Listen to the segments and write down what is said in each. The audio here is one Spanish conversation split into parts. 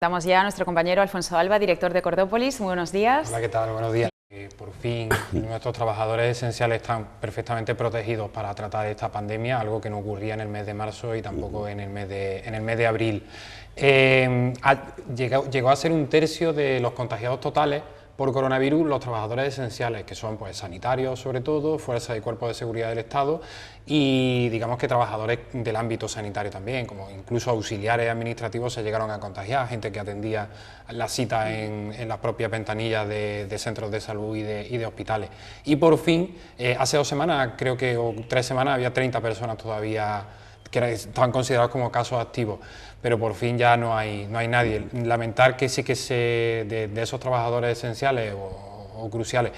Damos ya a nuestro compañero Alfonso Alba, director de Cordópolis. Muy buenos días. Hola, ¿qué tal? Buenos días. Por fin nuestros trabajadores esenciales están perfectamente protegidos para tratar esta pandemia, algo que no ocurría en el mes de marzo y tampoco en el mes de abril. Llegó a ser un tercio de los contagiados totales por coronavirus los trabajadores esenciales, que son pues sanitarios sobre todo, fuerzas y cuerpos de seguridad del Estado y digamos que trabajadores del ámbito sanitario también, como incluso auxiliares administrativos se llegaron a contagiar, gente que atendía las citas en las propias ventanillas de centros de salud y de hospitales. Y por fin, hace 2 semanas, creo que o 3 semanas, había 30 personas todavía que estaban considerados como casos activos, pero por fin ya no hay nadie. Lamentar que sí que de esos trabajadores esenciales o cruciales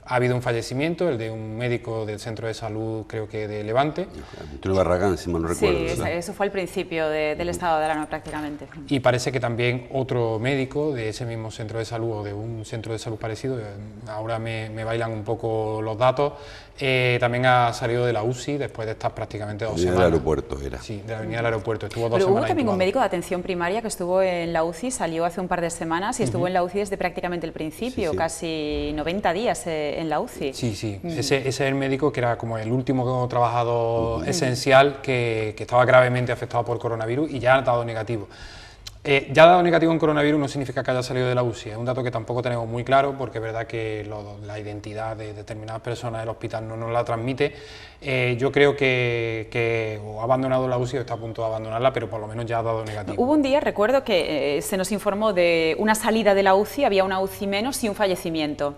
ha habido un fallecimiento, el de un médico del centro de salud, creo que de Levante. Antonio Barragán, si mal no recuerdo. Sí, eso fue al principio del estado de alarma prácticamente. Y parece que también otro médico de ese mismo centro de salud o de un centro de salud parecido, ahora me bailan un poco los datos, también ha salido de la UCI después de estar prácticamente 2 semanas. Del aeropuerto era. Sí, de la avenida del aeropuerto, estuvo 2 Pero semanas. hubo también un intubado. médico de atención primaria que estuvo en la UCI, salió hace un par de semanas y estuvo en la UCI desde prácticamente el principio, Sí. casi 90 días en la UCI. Sí. Ese es el médico que era como el último trabajador esencial que estaba gravemente afectado por coronavirus y ya ha dado negativo. Ya ha dado negativo en coronavirus no significa que haya salido de la UCI, es un dato que tampoco tenemos muy claro porque es verdad que la identidad de determinadas personas del hospital no nos la transmite. Yo creo que o ha abandonado la UCI o está a punto de abandonarla, pero por lo menos ya ha dado negativo. Hubo un día, recuerdo, que se nos informó de una salida de la UCI, había una UCI menos y un fallecimiento.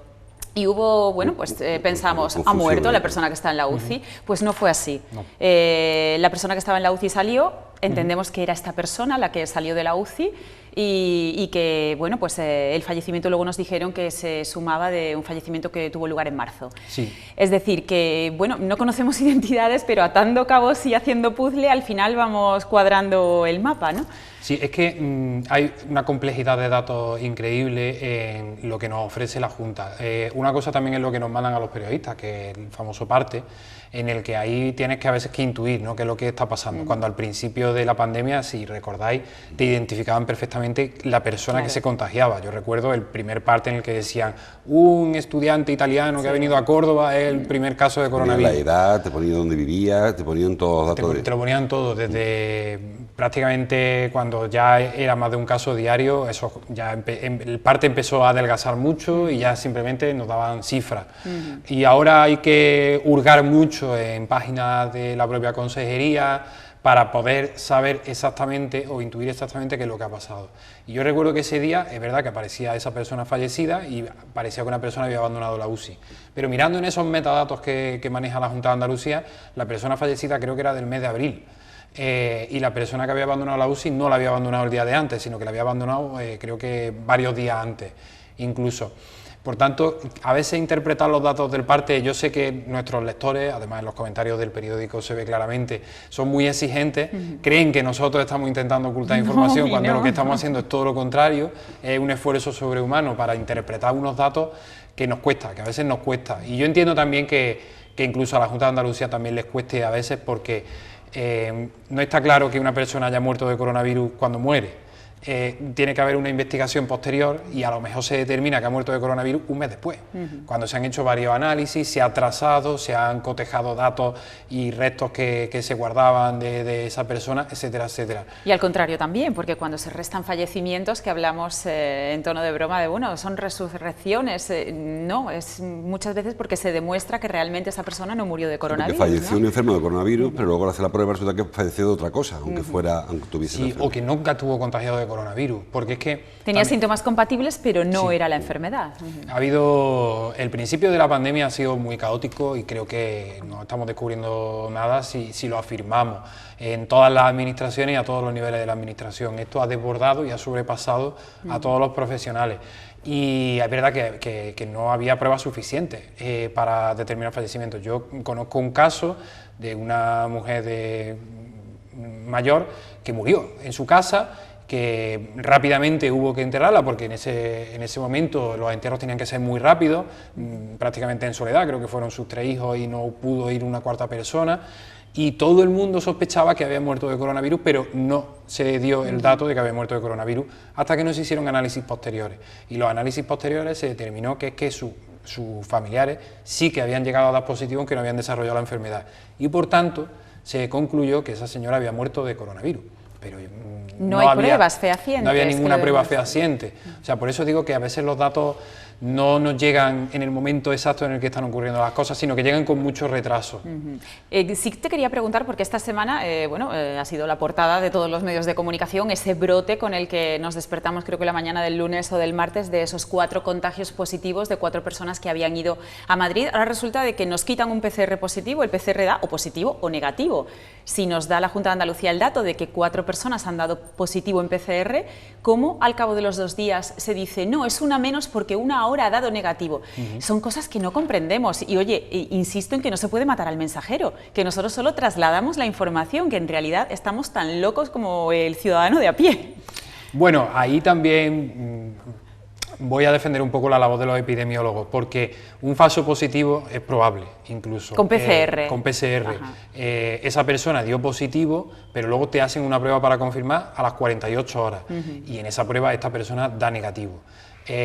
Y hubo, bueno, pues pensamos, ¿ha muerto la persona que está en la UCI? Pues no fue así. No. La persona que estaba en la UCI salió, entendemos que era esta persona la que salió de la UCI y que, bueno, pues el fallecimiento luego nos dijeron que se sumaba de un fallecimiento que tuvo lugar en marzo. Sí. Es decir, que, bueno, no conocemos identidades, pero atando cabos y haciendo puzzle, al final vamos cuadrando el mapa, ¿no? Sí, es que hay una complejidad de datos increíble en lo que nos ofrece la Junta. Una cosa también es lo que nos mandan a los periodistas, que es el famoso parte, en el que ahí tienes que a veces que intuir, ¿no?, qué es lo que está pasando. Cuando al principio de la pandemia, si recordáis, te identificaban perfectamente la persona que se contagiaba. Yo recuerdo el primer parte en el que decían un estudiante italiano que ha venido a Córdoba es el primer caso de coronavirus. La edad, te ponían dónde vivía, te ponían todos los datos. Te lo ponían todo, desde prácticamente cuando ya era más de un caso diario, eso ya el parte empezó a adelgazar mucho y ya simplemente nos daban cifras. Y ahora hay que hurgar mucho en páginas de la propia consejería para poder saber exactamente o intuir exactamente qué es lo que ha pasado. Y yo recuerdo que ese día, es verdad que aparecía esa persona fallecida y parecía que una persona había abandonado la UCI. Pero mirando en esos metadatos que maneja la Junta de Andalucía, la persona fallecida creo que era del mes de abril. Y la persona que había abandonado la UCI no la había abandonado el día de antes, sino que la había abandonado creo que varios días antes, incluso. Por tanto, a veces interpretar los datos del parte, yo sé que nuestros lectores, además en los comentarios del periódico se ve claramente, son muy exigentes, creen que nosotros estamos intentando ocultar información cuando lo que estamos haciendo es todo lo contrario, es un esfuerzo sobrehumano para interpretar unos datos que nos cuesta, que a veces nos cuesta. Y yo entiendo también que incluso a la Junta de Andalucía también les cueste a veces porque no está claro que una persona haya muerto de coronavirus cuando muere. Tiene que haber una investigación posterior y a lo mejor se determina que ha muerto de coronavirus un mes después, cuando se han hecho varios análisis, se ha trazado, se han cotejado datos y restos que se guardaban de esa persona, etcétera, etcétera. Y al contrario también, porque cuando se restan fallecimientos, que hablamos en tono de broma de, bueno, son resurrecciones, no, es muchas veces porque se demuestra que realmente esa persona no murió de coronavirus. Porque falleció, ¿no?, un enfermo de coronavirus, pero luego al hacer la prueba resulta que falleció de otra cosa, aunque tuviese la Sí, enfermedad. o que nunca estuvo contagiado de coronavirus, porque es que tenía también síntomas compatibles, pero no era la enfermedad. ha habido, el principio de la pandemia ha sido muy caótico y creo que no estamos descubriendo nada si lo afirmamos en todas las administraciones y a todos los niveles de la administración. Esto ha desbordado y ha sobrepasado a todos los profesionales. Y es verdad que no había pruebas suficientes para determinar fallecimientos. Yo conozco un caso de una mujer mayor que murió en su casa, que rápidamente hubo que enterrarla porque en ese momento los entierros tenían que ser muy rápidos, prácticamente en soledad, creo que fueron sus 3 hijos y no pudo ir una 4ª persona. y todo el mundo sospechaba que había muerto de coronavirus, pero no se dio el dato de que había muerto de coronavirus hasta que no se hicieron análisis posteriores. Y los análisis posteriores se determinó que es que sus familiares sí que habían llegado a dar positivo, aunque no habían desarrollado la enfermedad. Y por tanto, se concluyó que esa señora había muerto de coronavirus. Pero no hay pruebas fehacientes. No había ninguna prueba fehaciente. O sea, por eso digo que a veces los datos no nos llegan en el momento exacto en el que están ocurriendo las cosas, sino que llegan con mucho retraso. Sí te quería preguntar, porque esta semana ha sido la portada de todos los medios de comunicación, ese brote con el que nos despertamos, creo que la mañana del lunes o del martes, de esos 4 contagios positivos de 4 personas que habían ido a Madrid. Ahora resulta de que nos quitan un PCR positivo, el PCR da o positivo o negativo. Si nos da la Junta de Andalucía el dato de que 4 personas han dado positivo en PCR, ¿cómo al cabo de los 2 días se dice, no, es una menos porque una ahora ha dado negativo? Son cosas que no comprendemos y, oye, insisto en que no se puede matar al mensajero, que nosotros solo trasladamos la información, que en realidad estamos tan locos como el ciudadano de a pie. Bueno, ahí también voy a defender un poco la labor de los epidemiólogos, porque un falso positivo es probable, incluso. Con PCR. Con PCR. Esa persona dio positivo, pero luego te hacen una prueba para confirmar a las 48 horas. Y en esa prueba esta persona da negativo.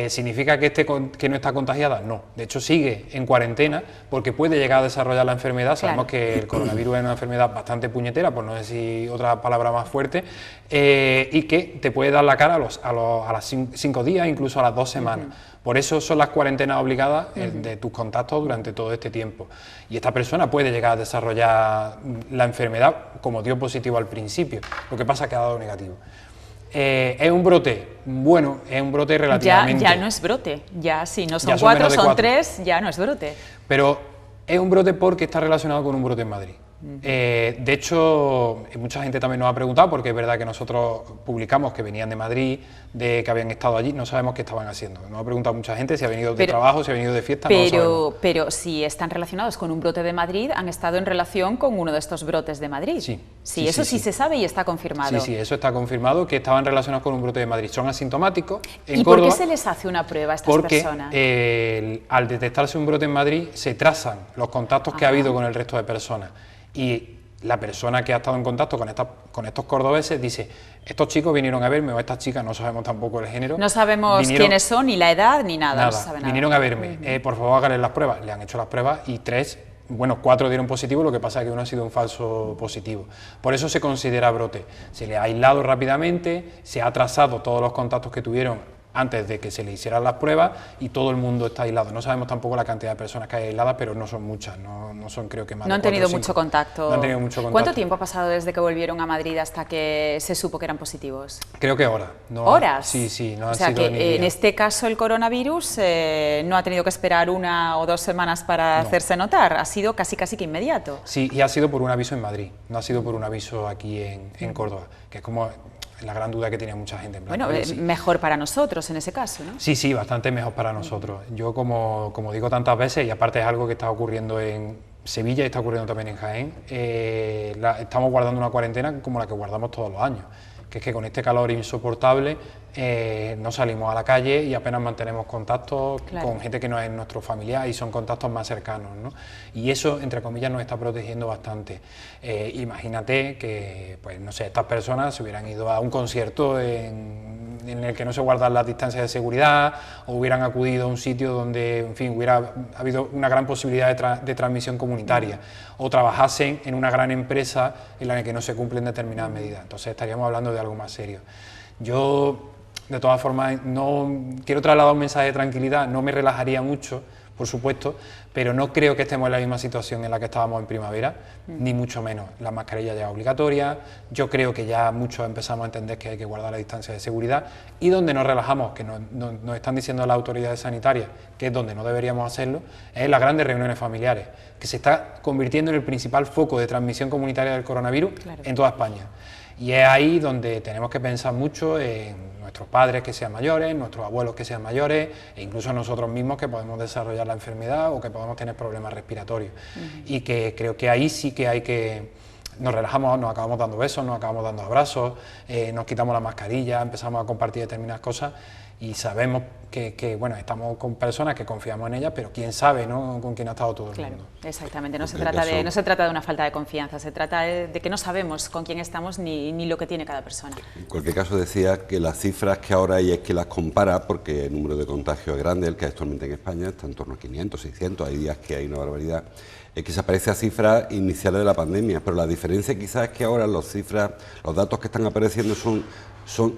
¿Significa que no está contagiada? No, de hecho sigue en cuarentena porque puede llegar a desarrollar la enfermedad. Sabemos que el coronavirus es una enfermedad bastante puñetera, por no decir otra palabra más fuerte, y que te puede dar la cara a los 5 días, incluso a las 2 semanas. Por eso son las cuarentenas obligadas de tus contactos durante todo este tiempo. Y esta persona puede llegar a desarrollar la enfermedad como dio positivo al principio, lo que pasa es que ha dado negativo. ¿Es un brote? Bueno, es un brote relativamente... Ya no es brote, ya si no son 4, son 3, ya no es brote. Pero es un brote porque está relacionado con un brote en Madrid. De hecho, mucha gente también nos ha preguntado, porque es verdad que nosotros publicamos que venían de Madrid, de que habían estado allí, no sabemos qué estaban haciendo. Nos ha preguntado mucha gente si ha venido de trabajo, si ha venido de fiesta, no lo sabemos. Pero si están relacionados con un brote de Madrid, han estado en relación con uno de estos brotes de Madrid. Sí, eso sí se sabe y está confirmado. Sí, eso está confirmado, que estaban relacionados con un brote de Madrid. Son asintomáticos. ¿Y por qué se les hace una prueba a estas personas? Porque al detectarse un brote en Madrid, se trazan los contactos que ha habido con el resto de personas. Y la persona que ha estado en contacto con estos cordobeses dice, estos chicos vinieron a verme, o estas chicas, no sabemos tampoco el género. No sabemos quiénes son, ni la edad, ni nada. No se sabe nada. Vinieron a verme, por favor háganles las pruebas. Le han hecho las pruebas y 4 dieron positivo, lo que pasa es que uno ha sido un falso positivo. Por eso se considera brote. Se le ha aislado rápidamente, se ha trazado todos los contactos que tuvieron antes de que se le hicieran las pruebas y todo el mundo está aislado. No sabemos tampoco la cantidad de personas que hay aisladas, pero no son muchas, no son creo que más no de 4 o 5. No han tenido mucho contacto. No han tenido mucho contacto. ¿Cuánto tiempo ha pasado desde que volvieron a Madrid hasta que se supo que eran positivos? Creo que horas. ¿Horas? Sí, no han sido que ni en este caso el coronavirus no ha tenido que esperar 1 o 2 semanas para hacerse notar, ha sido casi que inmediato. Sí, y ha sido por un aviso en Madrid, no ha sido por un aviso aquí en Córdoba, que es como la gran duda que tiene mucha gente. En plan, bueno, mejor para nosotros en ese caso, ¿no? Sí, bastante mejor para nosotros. Yo, como digo tantas veces, y aparte es algo que está ocurriendo en Sevilla y está ocurriendo también en Jaén, estamos guardando una cuarentena como la que guardamos todos los años, que es que con este calor insoportable no salimos a la calle y apenas mantenemos contactos con gente que no es nuestro familiar y son contactos más cercanos, ¿no? Y eso, entre comillas, nos está protegiendo bastante. Imagínate que, pues no sé, estas personas se hubieran ido a un concierto en el que no se guardan las distancias de seguridad, o hubieran acudido a un sitio donde, en fin, hubiera habido una gran posibilidad de transmisión comunitaria, o trabajasen en una gran empresa en la que no se cumplen determinadas medidas. Entonces estaríamos hablando de algo más serio. Yo, de todas formas, no quiero trasladar un mensaje de tranquilidad, no me relajaría mucho, por supuesto, pero no creo que estemos en la misma situación en la que estábamos en primavera, ni mucho menos. La mascarilla ya es obligatoria, yo creo que ya muchos empezamos a entender que hay que guardar la distancia de seguridad, y donde nos relajamos, que nos están diciendo las autoridades sanitarias, que es donde no deberíamos hacerlo, es en las grandes reuniones familiares, que se está convirtiendo en el principal foco de transmisión comunitaria del coronavirus en toda España. Y es ahí donde tenemos que pensar mucho en nuestros padres que sean mayores, nuestros abuelos que sean mayores, e incluso nosotros mismos que podemos desarrollar la enfermedad o que podemos tener problemas respiratorios. Y que creo que ahí sí que hay que nos relajamos, nos acabamos dando besos, nos acabamos dando abrazos, nos quitamos la mascarilla, empezamos a compartir determinadas cosas y sabemos que bueno, estamos con personas que confiamos en ellas, pero quién sabe, ¿no?, con quién ha estado todo el mundo. Exactamente, no se trata de una falta de confianza, se trata de que no sabemos con quién estamos ni lo que tiene cada persona. En cualquier caso, decía que las cifras que ahora hay es que las compara, porque el número de contagios es grande, el que hay actualmente en España está en torno a 500, 600, hay días que hay una barbaridad, es que se aparece a cifras iniciales de la pandemia, pero la diferencia quizás es que ahora los datos que están apareciendo son,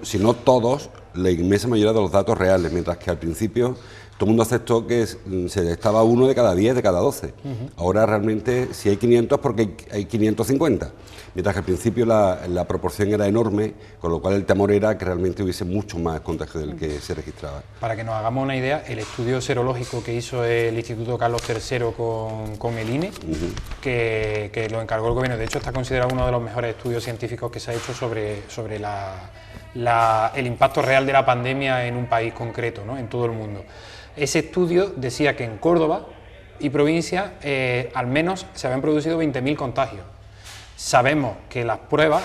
si no todos, la inmensa mayoría de los datos reales, mientras que al principio todo el mundo aceptó que se estaba 1 de cada 10, de cada 12. Ahora realmente si hay 500 porque hay 550, mientras que al principio la proporción era enorme, con lo cual el temor era que realmente hubiese mucho más contagio del que se registraba. Para que nos hagamos una idea, el estudio serológico que hizo el Instituto Carlos III con el INE, que lo encargó el gobierno, de hecho está considerado uno de los mejores estudios científicos que se ha hecho sobre el impacto real de la pandemia en un país concreto, ¿no?, en todo el mundo. Ese estudio decía que en Córdoba y provincia al menos se habían producido 20.000 contagios. Sabemos que las pruebas,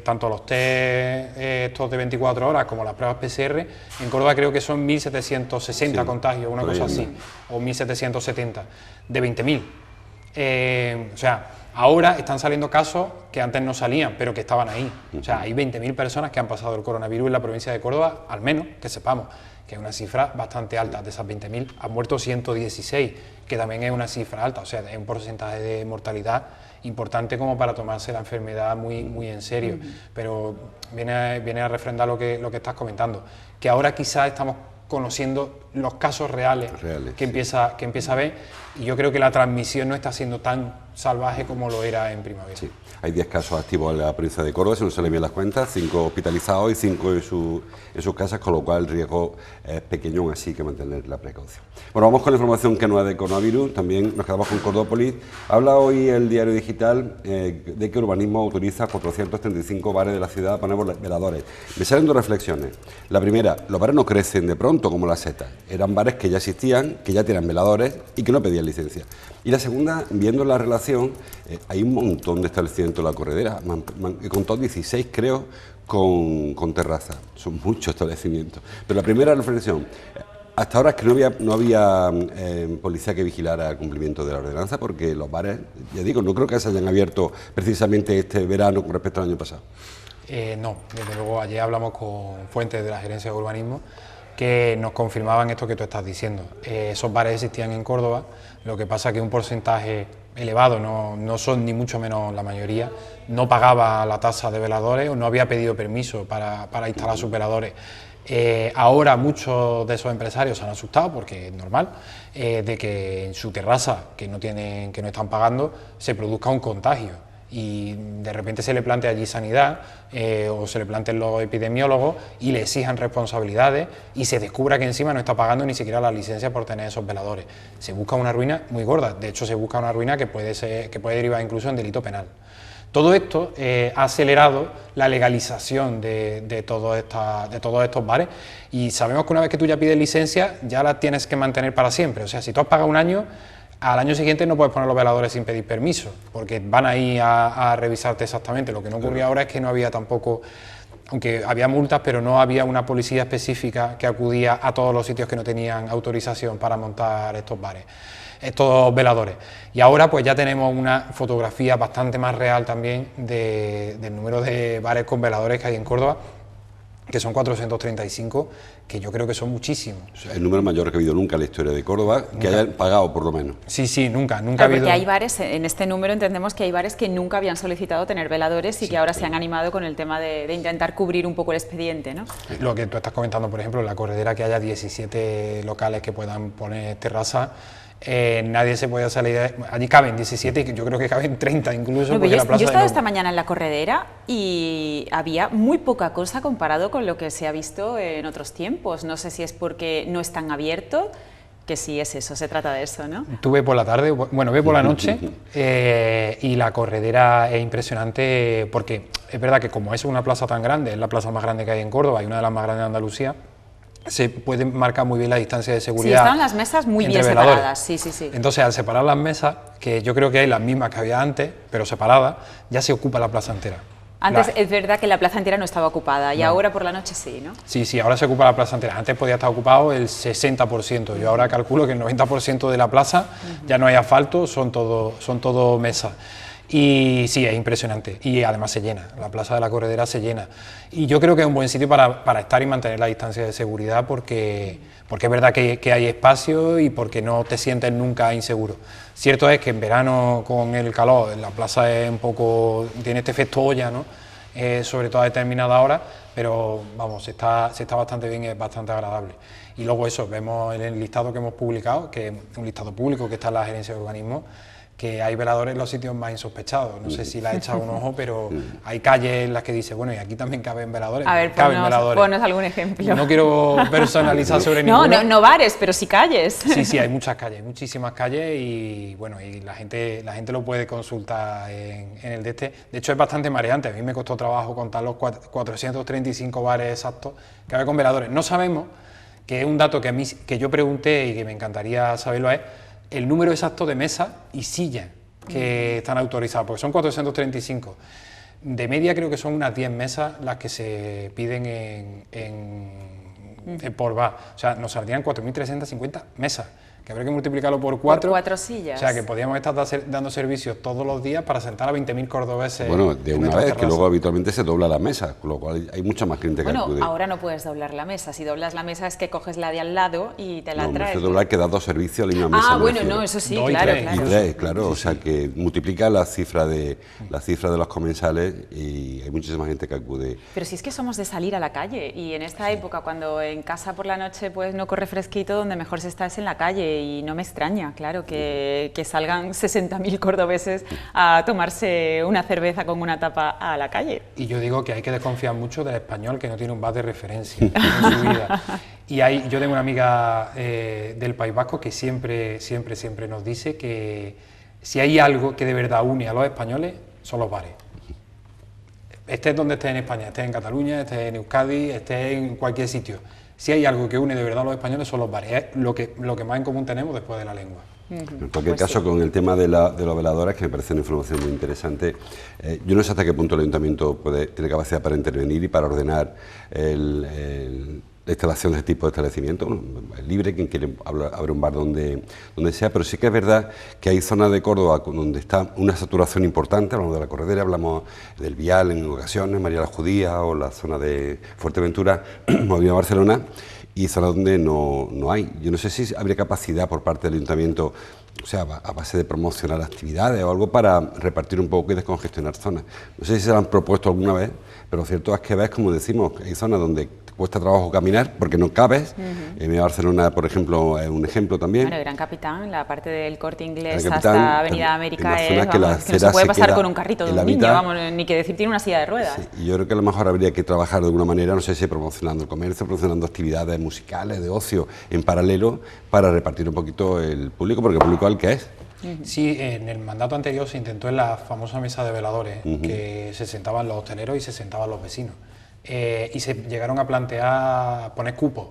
tanto los test estos de 24 horas como las pruebas PCR, en Córdoba creo que son 1.760 contagios, una cosa así, o 1.770, de 20.000. O sea, ahora están saliendo casos que antes no salían, pero que estaban ahí. O sea, hay 20.000 personas que han pasado el coronavirus en la provincia de Córdoba, al menos, que sepamos, que es una cifra bastante alta. De esas 20.000 han muerto 116, que también es una cifra alta, o sea, es un porcentaje de mortalidad importante como para tomarse la enfermedad muy en serio. Pero viene a refrendar lo que estás comentando, que ahora quizás estamos conociendo los casos reales que empieza a ver, y yo creo que la transmisión no está siendo tan salvaje como lo era en primavera. Sí. Hay 10 casos activos en la provincia de Córdoba, si no se le bien las cuentas, 5 hospitalizados y 5 en sus casas, con lo cual el riesgo es pequeño, aún así hay que mantener la precaución. Bueno, vamos con la información que no es de coronavirus, también nos quedamos con Cordópolis. Habla hoy el diario digital de que Urbanismo autoriza 435 bares de la ciudad a poner veladores. Me salen 2 reflexiones. La primera, los bares no crecen de pronto como las setas, eran bares que ya existían, que ya tenían veladores y que no pedían licencia. Y la segunda, viendo la relación, hay un montón de establecimientos en la corredera, he contado 16 creo, con terraza, son muchos establecimientos. Pero la primera reflexión, hasta ahora es que no había policía que vigilara el cumplimiento de la ordenanza, porque los bares, ya digo, no creo que se hayan abierto precisamente este verano con respecto al año pasado. No, desde luego ayer hablamos con fuentes de la Gerencia de Urbanismo que nos confirmaban esto que tú estás diciendo. Esos bares existían en Córdoba, lo que pasa que un porcentaje elevado, no son ni mucho menos la mayoría, no pagaba la tasa de veladores o no había pedido permiso para instalar sus veladores. Ahora muchos de esos empresarios se han asustado, porque es normal, de que en su terraza, que no están pagando, se produzca un contagio. Y de repente se le plantea allí sanidad o se le planteen los epidemiólogos y le exijan responsabilidades y se descubra que encima no está pagando ni siquiera la licencia por tener esos veladores. Se busca una ruina muy gorda, de hecho se busca una ruina que puede derivar incluso en delito penal. Todo esto ha acelerado la legalización de todos estos bares, y sabemos que una vez que tú ya pides licencia ya la tienes que mantener para siempre. O sea, si tú has pagado un año, al año siguiente no puedes poner los veladores sin pedir permiso, porque van ahí a revisarte exactamente. Lo que no ocurría ahora es que no había tampoco, aunque había multas, pero no había una policía específica que acudía a todos los sitios que no tenían autorización para montar estos bares, estos veladores. Y ahora pues ya tenemos una fotografía bastante más real también del número de bares con veladores que hay en Córdoba, que son 435, que yo creo que son muchísimos. O sea, el número mayor que ha habido nunca en la historia de Córdoba, que hayan pagado por lo menos. Sí, nunca ha habido. Porque hay bares, en este número entendemos que hay bares que nunca habían solicitado tener veladores y que ahora se han animado con el tema de intentar cubrir un poco el expediente, ¿no? Lo que tú estás comentando, por ejemplo, en la corredera, que haya 17 locales que puedan poner terraza. Nadie se puede salir allí caben 17 y yo creo que caben 30 incluso. No, yo he estado esta mañana en la corredera y había muy poca cosa comparado con lo que se ha visto en otros tiempos. No sé si es porque no están abiertos, que sí es eso, se trata de eso, ¿no? Tú ve por la tarde, bueno, ve por la noche y la corredera es impresionante, porque es verdad que como es una plaza tan grande, es la plaza más grande que hay en Córdoba y una de las más grandes de Andalucía, se puede marcar muy bien la distancia de seguridad. Sí, están las mesas muy bien veladores. separadas, sí, sí, sí. Entonces, al separar las mesas, que yo creo que hay las mismas que había antes, pero separadas, ya se ocupa la plaza entera. Antes es verdad que la plaza entera no estaba ocupada y ahora por la noche sí, ¿no? Sí, sí, ahora se ocupa la plaza entera. Antes podía estar ocupado el 60%. Yo ahora calculo que el 90% de la plaza ya no hay asfalto, son todo mesas. Y sí, es impresionante. Y además se llena, la Plaza de la Corredera se llena. Y yo creo que es un buen sitio para estar y mantener la distancia de seguridad porque es verdad que hay espacio y porque no te sientes nunca inseguro. Cierto es que en verano con el calor la plaza es tiene este efecto olla, ¿no? Sobre todo a determinada hora, pero vamos, se está bastante bien y es bastante agradable. Y luego eso, vemos en el listado que hemos publicado, que es un listado público que está en la gerencia de urbanismo, que hay veladores en los sitios más insospechados. No sé si le ha echado un ojo, pero hay calles en las que dice, bueno, y aquí también caben veladores. A ver, ponnos algún ejemplo. No quiero personalizar sobre ninguno. No bares, pero sí calles. Sí, hay muchas calles, muchísimas calles y bueno, y la gente lo puede consultar en el de este. De hecho, es bastante mareante. A mí me costó trabajo contar los 435 bares exactos que hay con veladores. No sabemos, que es un dato que yo pregunté y que me encantaría saberlo, es el número exacto de mesas y sillas que están autorizadas, porque son 435. De media creo que son unas 10 mesas las que se piden por bar. O sea, nos saldrían 4.350 mesas, que habría que multiplicarlo por 4. Por 4 sillas. O sea, que podríamos estar dando servicios todos los días para sentar a 20.000 cordobeses. Bueno, de una vez, que luego habitualmente se dobla la mesa, con lo cual hay mucha más gente que acude. Bueno, ahora no puedes doblar la mesa. Si doblas la mesa es que coges la de al lado y te la traes. No, doblar que da 2 servicios a la misma mesa. Bueno, no, eso sí, claro. Y 3, claro, sí, o sea que multiplica la cifra de los comensales y hay muchísima gente que acude. Pero si es que somos de salir a la calle y en esta época, cuando en casa por la noche pues no corre fresquito, donde mejor se está es en la calle y no me extraña. Claro, que salgan 60.000 cordobeses a tomarse una cerveza con una tapa a la calle. Y yo digo que hay que desconfiar mucho del español que no tiene un bar de referencia en su vida. Y yo tengo una amiga del País Vasco que siempre nos dice que si hay algo que de verdad une a los españoles son los bares. Estés donde estés en España, estés en Cataluña, estés en Euskadi, estés en cualquier sitio. Si hay algo que une de verdad a los españoles son los bares, es lo que más en común tenemos después de la lengua. En cualquier caso, con el tema de los veladores, que me parece una información muy interesante, yo no sé hasta qué punto el Ayuntamiento tiene capacidad para intervenir y para ordenar la instalación de este tipo de establecimientos. Es libre quien quiere abrir un bar donde sea, pero sí que es verdad que hay zonas de Córdoba donde está una saturación importante. Hablamos de la Corredera, hablamos del Vial en ocasiones, María la Judía o la zona de Fuerteventura, Movida Barcelona, y zonas donde no hay. Yo no sé si habría capacidad por parte del Ayuntamiento, o sea, a base de promocionar actividades o algo para repartir un poco y descongestionar zonas. No sé si se lo han propuesto alguna vez, pero lo cierto es que ves, como decimos, hay zonas donde cuesta trabajo caminar porque no cabes. En Barcelona, por ejemplo, es un ejemplo también. Bueno, Gran Capitán, la parte del Corte Inglés hasta Avenida América es que no se puede pasar con un carrito de un niño, vamos, ni que decir tiene una silla de ruedas. Sí, y yo creo que a lo mejor habría que trabajar de alguna manera, no sé si promocionando el comercio, promocionando actividades musicales, de ocio, en paralelo, para repartir un poquito el público, porque el público al que es. Sí, en el mandato anterior se intentó en la famosa mesa de veladores, que se sentaban los hosteleros y se sentaban los vecinos. Y se llegaron a plantear poner cupos.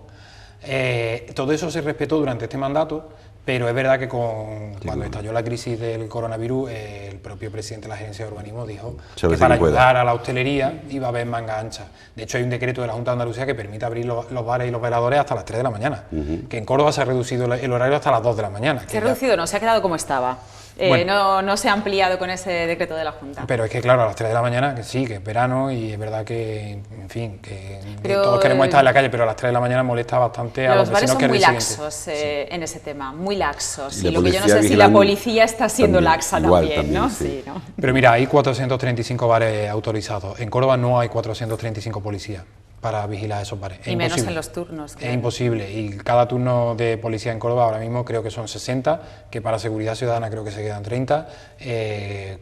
Todo eso se respetó durante este mandato, pero es verdad que cuando estalló la crisis del coronavirus, el propio presidente de la Gerencia de Urbanismo dijo que para ayudar a la hostelería iba a haber manga ancha. De hecho, hay un decreto de la Junta de Andalucía que permite abrir los bares y los veladores hasta las 3 de la mañana, que en Córdoba se ha reducido el horario hasta las 2 de la mañana. ¿Se ha reducido? No, se ha quedado como estaba. Bueno, no se ha ampliado con ese decreto de la Junta. Pero es que claro, a las 3 de la mañana, que sí, que es verano y es verdad que, en fin, que todos queremos estar en la calle, pero a las 3 de la mañana molesta bastante a los vecinos que residen. Los bares son muy laxos en ese tema, muy laxos. Y lo que yo no sé es si la policía está siendo laxa también, ¿no? Sí, ¿no? Pero mira, hay 435 bares autorizados. En Córdoba no hay 435 policías para vigilar esos bares. Y menos en los turnos. Es imposible. Y cada turno de policía en Córdoba ahora mismo creo que son 60, que para seguridad ciudadana creo que se quedan 30.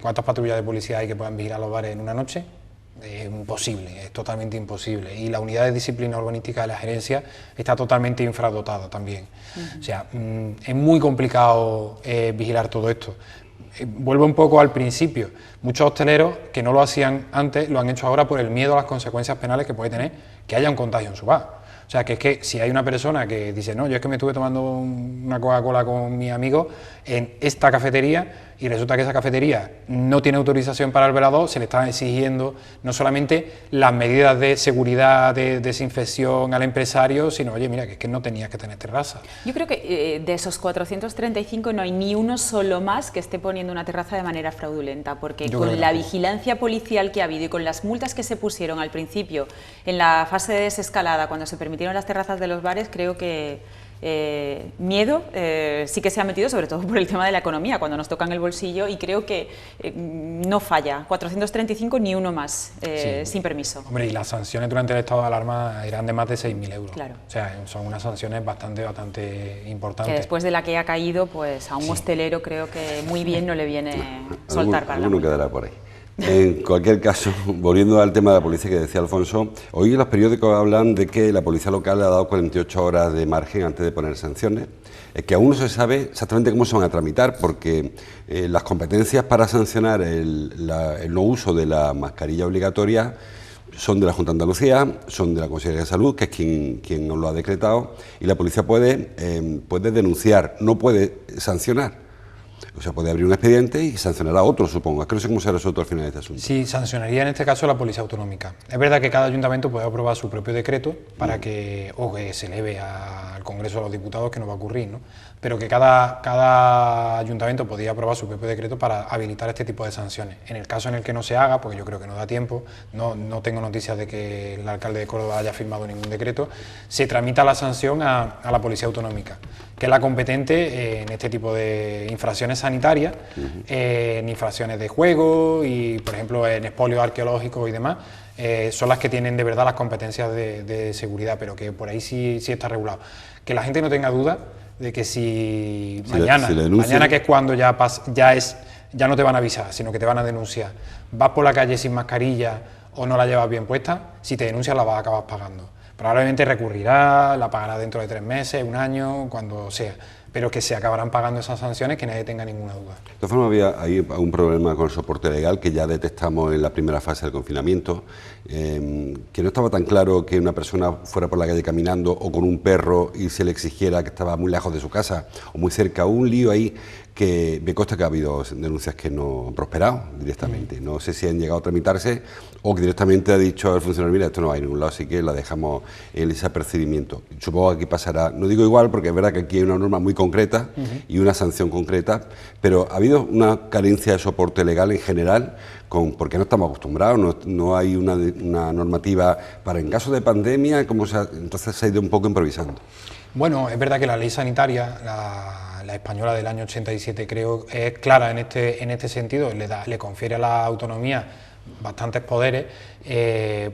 ¿Cuántas patrullas de policía hay que puedan vigilar los bares en una noche? Imposible, es totalmente imposible. Y la unidad de disciplina urbanística de la gerencia está totalmente infradotada también. O sea, es muy complicado vigilar todo esto. Vuelvo un poco al principio. Muchos hosteleros que no lo hacían antes lo han hecho ahora por el miedo a las consecuencias penales que puede tener que haya un contagio en su bar. O sea, que es que si hay una persona que dice, no, yo es que me estuve tomando una Coca-Cola con mi amigo en esta cafetería y resulta que esa cafetería no tiene autorización para el velador, se le están exigiendo no solamente las medidas de seguridad, de desinfección al empresario, sino, oye, mira, que es que no tenías que tener terraza. Yo creo que de esos 435 no hay ni uno solo más que esté poniendo una terraza de manera fraudulenta, porque con la vigilancia policial que ha habido y con las multas que se pusieron al principio en la fase de desescalada, cuando se permitieron las terrazas de los bares, creo que miedo sí que se ha metido, sobre todo por el tema de la economía, cuando nos tocan el bolsillo, y creo que no falla, 435 ni uno más, sin permiso. Hombre, y las sanciones durante el estado de alarma eran de más de 6.000 euros. Claro. O sea, son unas sanciones bastante importantes. Que después de la que ha caído, pues a un hostelero creo que muy bien no le viene soltar para la multa. Alguno quedará por ahí. En cualquier caso, volviendo al tema de la policía que decía Alfonso, hoy los periódicos hablan de que la policía local le ha dado 48 horas de margen antes de poner sanciones. Es que aún no se sabe exactamente cómo se van a tramitar, porque las competencias para sancionar el no uso de la mascarilla obligatoria son de la Junta de Andalucía, son de la Consejería de Salud, que es quien nos lo ha decretado, y la policía puede denunciar, no puede sancionar. O sea, puede abrir un expediente y sancionar a otro, supongo. Es que no sé cómo se resuelto al final de este asunto. Sí, sancionaría en este caso la Policía Autonómica. Es verdad que cada ayuntamiento puede aprobar su propio decreto para que se eleve al Congreso de los Diputados, que no va a ocurrir, ¿no? Pero que cada ayuntamiento podría aprobar su propio decreto para habilitar este tipo de sanciones. En el caso en el que no se haga, porque yo creo que no da tiempo, no tengo noticias de que el alcalde de Córdoba haya firmado ningún decreto, se tramita la sanción a la Policía Autonómica, que es la competente en este tipo de infracciones sanitarias, en infracciones de juego y, por ejemplo, en expolio arqueológico y demás. Son las que tienen de verdad las competencias de seguridad, pero que por ahí sí está regulado. Que la gente no tenga duda de que si mañana que es cuando ya no te van a avisar, sino que te van a denunciar, vas por la calle sin mascarilla o no la llevas bien puesta, si te denuncian la vas a acabar pagando. Probablemente recurrirá, la pagará dentro de 3 meses, 1 año, cuando sea, pero que se acabarán pagando esas sanciones, que nadie tenga ninguna duda. De todas formas, había ahí un problema con el soporte legal que ya detectamos en la primera fase del confinamiento, que no estaba tan claro que una persona fuera por la calle caminando o con un perro y se le exigiera que estaba muy lejos de su casa o muy cerca. Hubo un lío ahí que me consta que ha habido denuncias que no han prosperado directamente. No sé si han llegado a tramitarse o que directamente ha dicho al funcionario, mira, esto no va a ir a ningún lado, así que la dejamos en ese apercibimiento. Supongo que aquí pasará, no digo igual, porque es verdad que aquí hay una norma muy concreta y una sanción concreta, pero ha habido una carencia de soporte legal en general, porque no estamos acostumbrados, no hay una normativa para en caso de pandemia, entonces se ha ido un poco improvisando. Bueno, es verdad que la ley sanitaria, la española del año 87 creo, es clara en este sentido, le confiere a la autonomía bastantes poderes.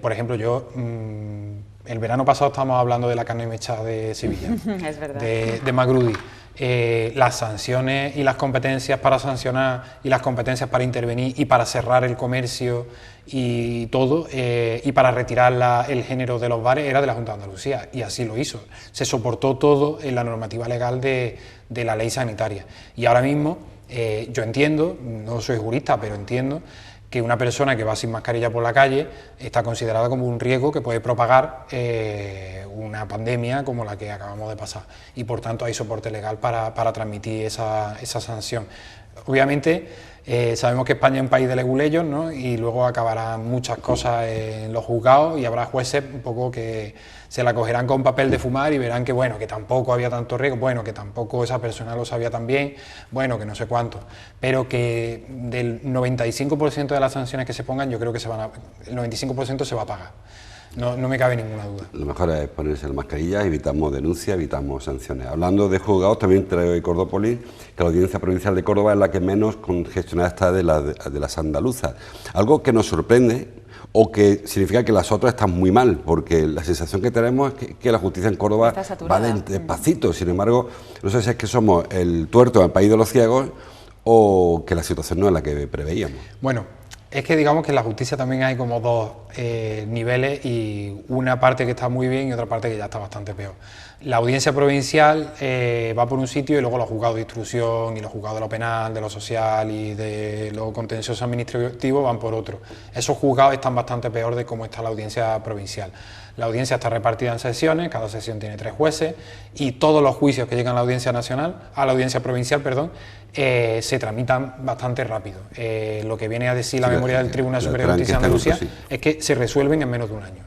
Por ejemplo, el verano pasado estábamos hablando de la carne mechada de Sevilla, es verdad. de Magrudi. Las sanciones y las competencias para sancionar y las competencias para intervenir y para cerrar el comercio y todo, y para retirar el género de los bares era de la Junta de Andalucía, y así lo hizo. Se soportó todo en la normativa legal de la ley sanitaria. Y ahora mismo yo entiendo, no soy jurista, pero entiendo que una persona que va sin mascarilla por la calle está considerada como un riesgo que puede propagar una pandemia como la que acabamos de pasar, y por tanto hay soporte legal para transmitir esa sanción. Obviamente sabemos que España es un país de leguleyos, ¿no? Y luego acabarán muchas cosas en los juzgados y habrá jueces un poco que se la cogerán con papel de fumar y verán que bueno, que tampoco había tanto riesgo, bueno, que tampoco esa persona lo sabía tan bien, bueno, que no sé cuánto, pero que del 95% de las sanciones que se pongan, yo creo que el 95% se va a pagar. No me cabe ninguna duda. Lo mejor es ponerse la mascarilla, evitamos denuncias, evitamos sanciones. Hablando de juzgados, también traigo de Cordópolis, que la Audiencia Provincial de Córdoba es la que menos congestionada está de las andaluzas. Algo que nos sorprende, o que significa que las otras están muy mal, porque la sensación que tenemos es que la justicia en Córdoba va despacito. Sin embargo, no sé si es que somos el tuerto en el país de los ciegos o que la situación no es la que preveíamos. Bueno, es que digamos que en la justicia también hay como dos niveles, y una parte que está muy bien y otra parte que ya está bastante peor. La audiencia provincial va por un sitio y luego los juzgados de instrucción y los juzgados de lo penal, de lo social y de lo contencioso administrativo van por otro. Esos juzgados están bastante peor de cómo está la audiencia provincial. La audiencia está repartida en sesiones, cada sesión tiene 3 jueces y todos los juicios que llegan a la audiencia nacional, a la audiencia provincial, perdón, se tramitan bastante rápido. Lo que viene a decir la memoria del Tribunal Superior de Justicia de Andalucía es que se resuelven en menos de un año.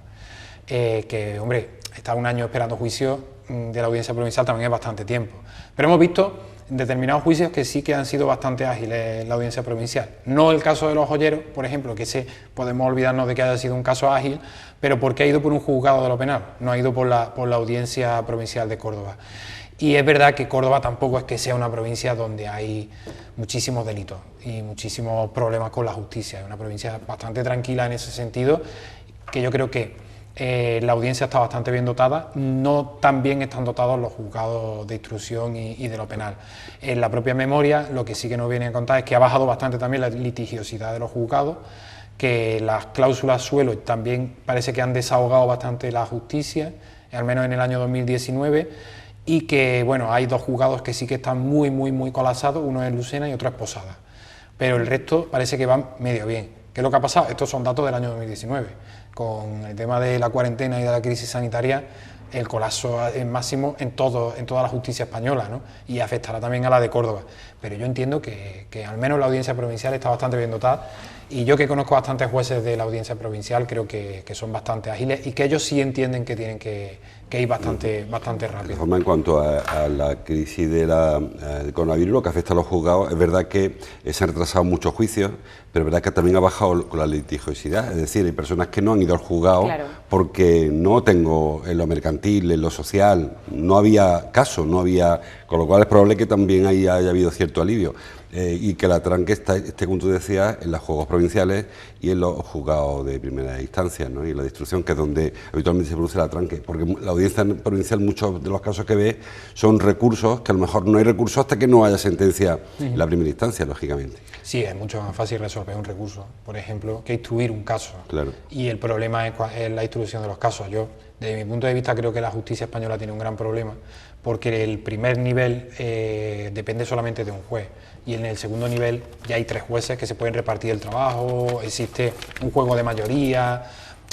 Que, hombre, estar un año esperando juicio de la audiencia provincial también es bastante tiempo. Pero hemos visto determinados juicios que sí que han sido bastante ágiles en la audiencia provincial. No el caso de los joyeros, por ejemplo, que podemos olvidarnos de que haya sido un caso ágil, pero porque ha ido por un juzgado de lo penal, no ha ido por la audiencia provincial de Córdoba. Y es verdad que Córdoba tampoco es que sea una provincia donde hay muchísimos delitos y muchísimos problemas con la justicia. Es una provincia bastante tranquila en ese sentido, que yo creo que la audiencia está bastante bien dotada, no tan bien están dotados los juzgados de instrucción y de lo penal. En la propia memoria lo que sí que nos viene a contar es que ha bajado bastante también la litigiosidad de los juzgados, que las cláusulas suelo también parece que han desahogado bastante la justicia, al menos en el año 2019, y que bueno, hay 2 juzgados que sí que están muy colapsados, uno es Lucena y otro es Posada, pero el resto parece que van medio bien. ¿Qué es lo que ha pasado? Estos son datos del año 2019. Con el tema de la cuarentena y de la crisis sanitaria, el colapso es máximo en toda la justicia española, ¿no? Y afectará también a la de Córdoba. Pero yo entiendo que al menos la audiencia provincial está bastante bien dotada, y yo que conozco bastantes jueces de la audiencia provincial creo que son bastante ágiles y que ellos sí entienden que tienen que ir bastante rápido. De forma, en cuanto a la crisis del coronavirus, lo que afecta a los juzgados, es verdad que se han retrasado muchos juicios, pero es verdad que también ha bajado con la litigiosidad, es decir, hay personas que no han ido al juzgado, claro, porque no tengo en lo mercantil, en lo social, no había caso, con lo cual es probable que también haya habido cierto alivio. Y que la tranque está, como tú decías, en los juzgados provinciales y en los juzgados de primera instancia, ¿no? Y la instrucción, que es donde habitualmente se produce la tranque, porque la audiencia provincial, muchos de los casos que ve son recursos, que a lo mejor no hay recursos hasta que no haya sentencia en la primera instancia, lógicamente. Sí, es mucho más fácil resolver un recurso, por ejemplo, que instruir un caso. Claro. Y el problema es la instrucción de los casos. Yo, desde mi punto de vista, creo que la justicia española tiene un gran problema, porque el primer nivel depende solamente de un juez, y en el segundo nivel ya hay 3 jueces que se pueden repartir el trabajo, existe un juego de mayoría.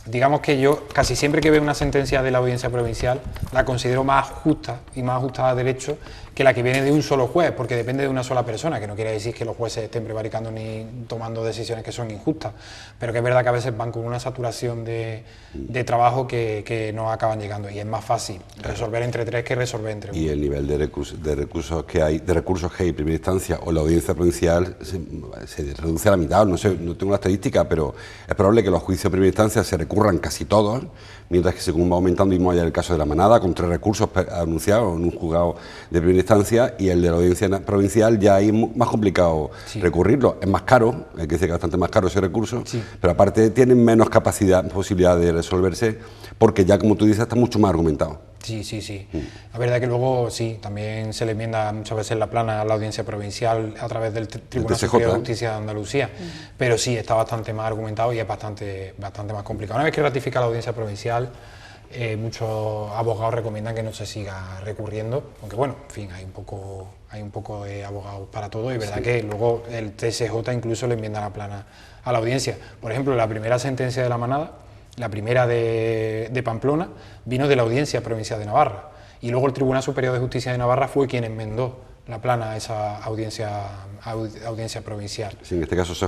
Digamos que yo casi siempre que veo una sentencia de la audiencia provincial la considero más justa y más ajustada a derecho que la que viene de un solo juez, porque depende de una sola persona, que no quiere decir que los jueces estén prevaricando ni tomando decisiones que son injustas, pero que es verdad que a veces van con una saturación de trabajo que no acaban llegando, y es más fácil resolver entre 3 que resolver entre 1. Y el nivel de recursos que hay en primera instancia o la audiencia provincial se reduce a la mitad, no sé, no tengo la estadística, pero es probable que los juicios de primera instancia se recurran casi todos, mientras que según va aumentando, vimos ya el caso de La Manada, con 3 recursos anunciados en un juzgado de primera instancia, y el de la audiencia provincial ya es más complicado recurrirlo. Es más caro, hay que decir que es bastante más caro ese recurso, pero aparte tienen menos posibilidad de resolverse, porque ya, como tú dices, está mucho más argumentado. Sí. La verdad que luego también se le enmienda muchas veces la plana a la audiencia provincial a través del Tribunal Superior de Justicia de Andalucía, pero sí está bastante más argumentado y es bastante más complicado. Una vez que ratifica la audiencia provincial, muchos abogados recomiendan que no se siga recurriendo, aunque bueno, en fin, hay un poco de abogados para todo, y es verdad que luego el TSJ incluso le enmienda la plana a la audiencia. Por ejemplo, la primera sentencia de La Manada, la primera de Pamplona, vino de la Audiencia Provincial de Navarra, y luego el Tribunal Superior de Justicia de Navarra fue quien enmendó la plana a esa audiencia provincial. Sí, en este caso se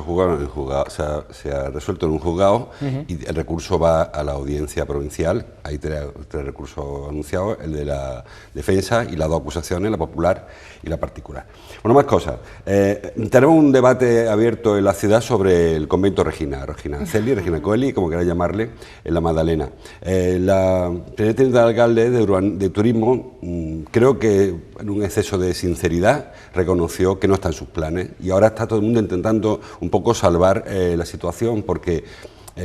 ha resuelto en un juzgado, y el recurso va a la audiencia provincial. Hay 3 recursos anunciados, el de la defensa y las 2 acusaciones, la popular y la particular. Bueno, más cosas. Tenemos un debate abierto en la ciudad sobre el convento Regina Coeli, como queráis llamarle, en la Magdalena. La presidenta del alcalde de turismo, creo que en un exceso de sinceridad, reconoció que no está en sus planes, y ahora está todo el mundo intentando un poco salvar la situación, porque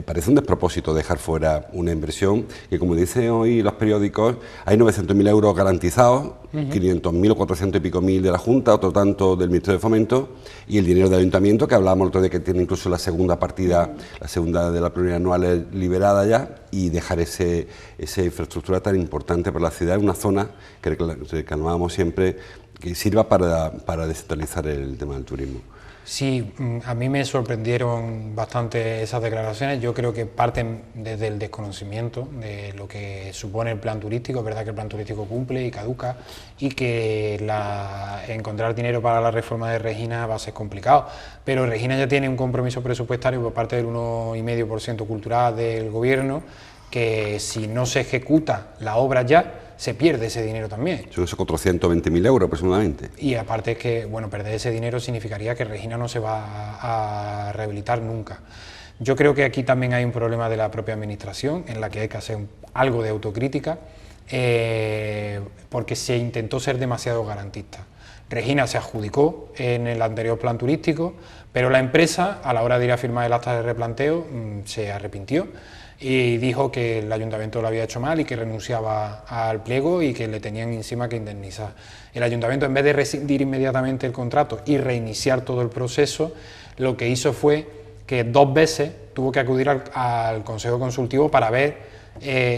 parece un despropósito dejar fuera una inversión que, como dicen hoy los periódicos, hay 900.000 euros garantizados, 500.000 o 400 y pico mil de la Junta, otro tanto del Ministerio de Fomento, y el dinero del Ayuntamiento, que hablábamos el otro día, que tiene incluso la segunda partida, la segunda de la plurianual liberada ya, y dejar esa infraestructura tan importante para la ciudad en una zona que reclamábamos siempre que sirva para descentralizar el tema del turismo. Sí, a mí me sorprendieron bastante esas declaraciones. Yo creo que parten desde el desconocimiento de lo que supone el plan turístico. Es verdad que el plan turístico cumple y caduca y que encontrar dinero para la reforma de Regina va a ser complicado. Pero Regina ya tiene un compromiso presupuestario por parte del 1,5% cultural del gobierno, que si no se ejecuta la obra ya, se pierde ese dinero también. Son esos 420.000 euros aproximadamente. Y aparte es que, bueno, perder ese dinero significaría que Regina no se va a rehabilitar nunca. Yo creo que aquí también hay un problema de la propia administración, en la que hay que hacer algo de autocrítica, porque se intentó ser demasiado garantista. Regina se adjudicó en el anterior plan turístico, pero la empresa, a la hora de ir a firmar el acta de replanteo, se arrepintió y dijo que el ayuntamiento lo había hecho mal y que renunciaba al pliego y que le tenían encima que indemnizar. El ayuntamiento, en vez de rescindir inmediatamente el contrato y reiniciar todo el proceso, lo que hizo fue que 2 veces tuvo que acudir al Consejo Consultivo para ver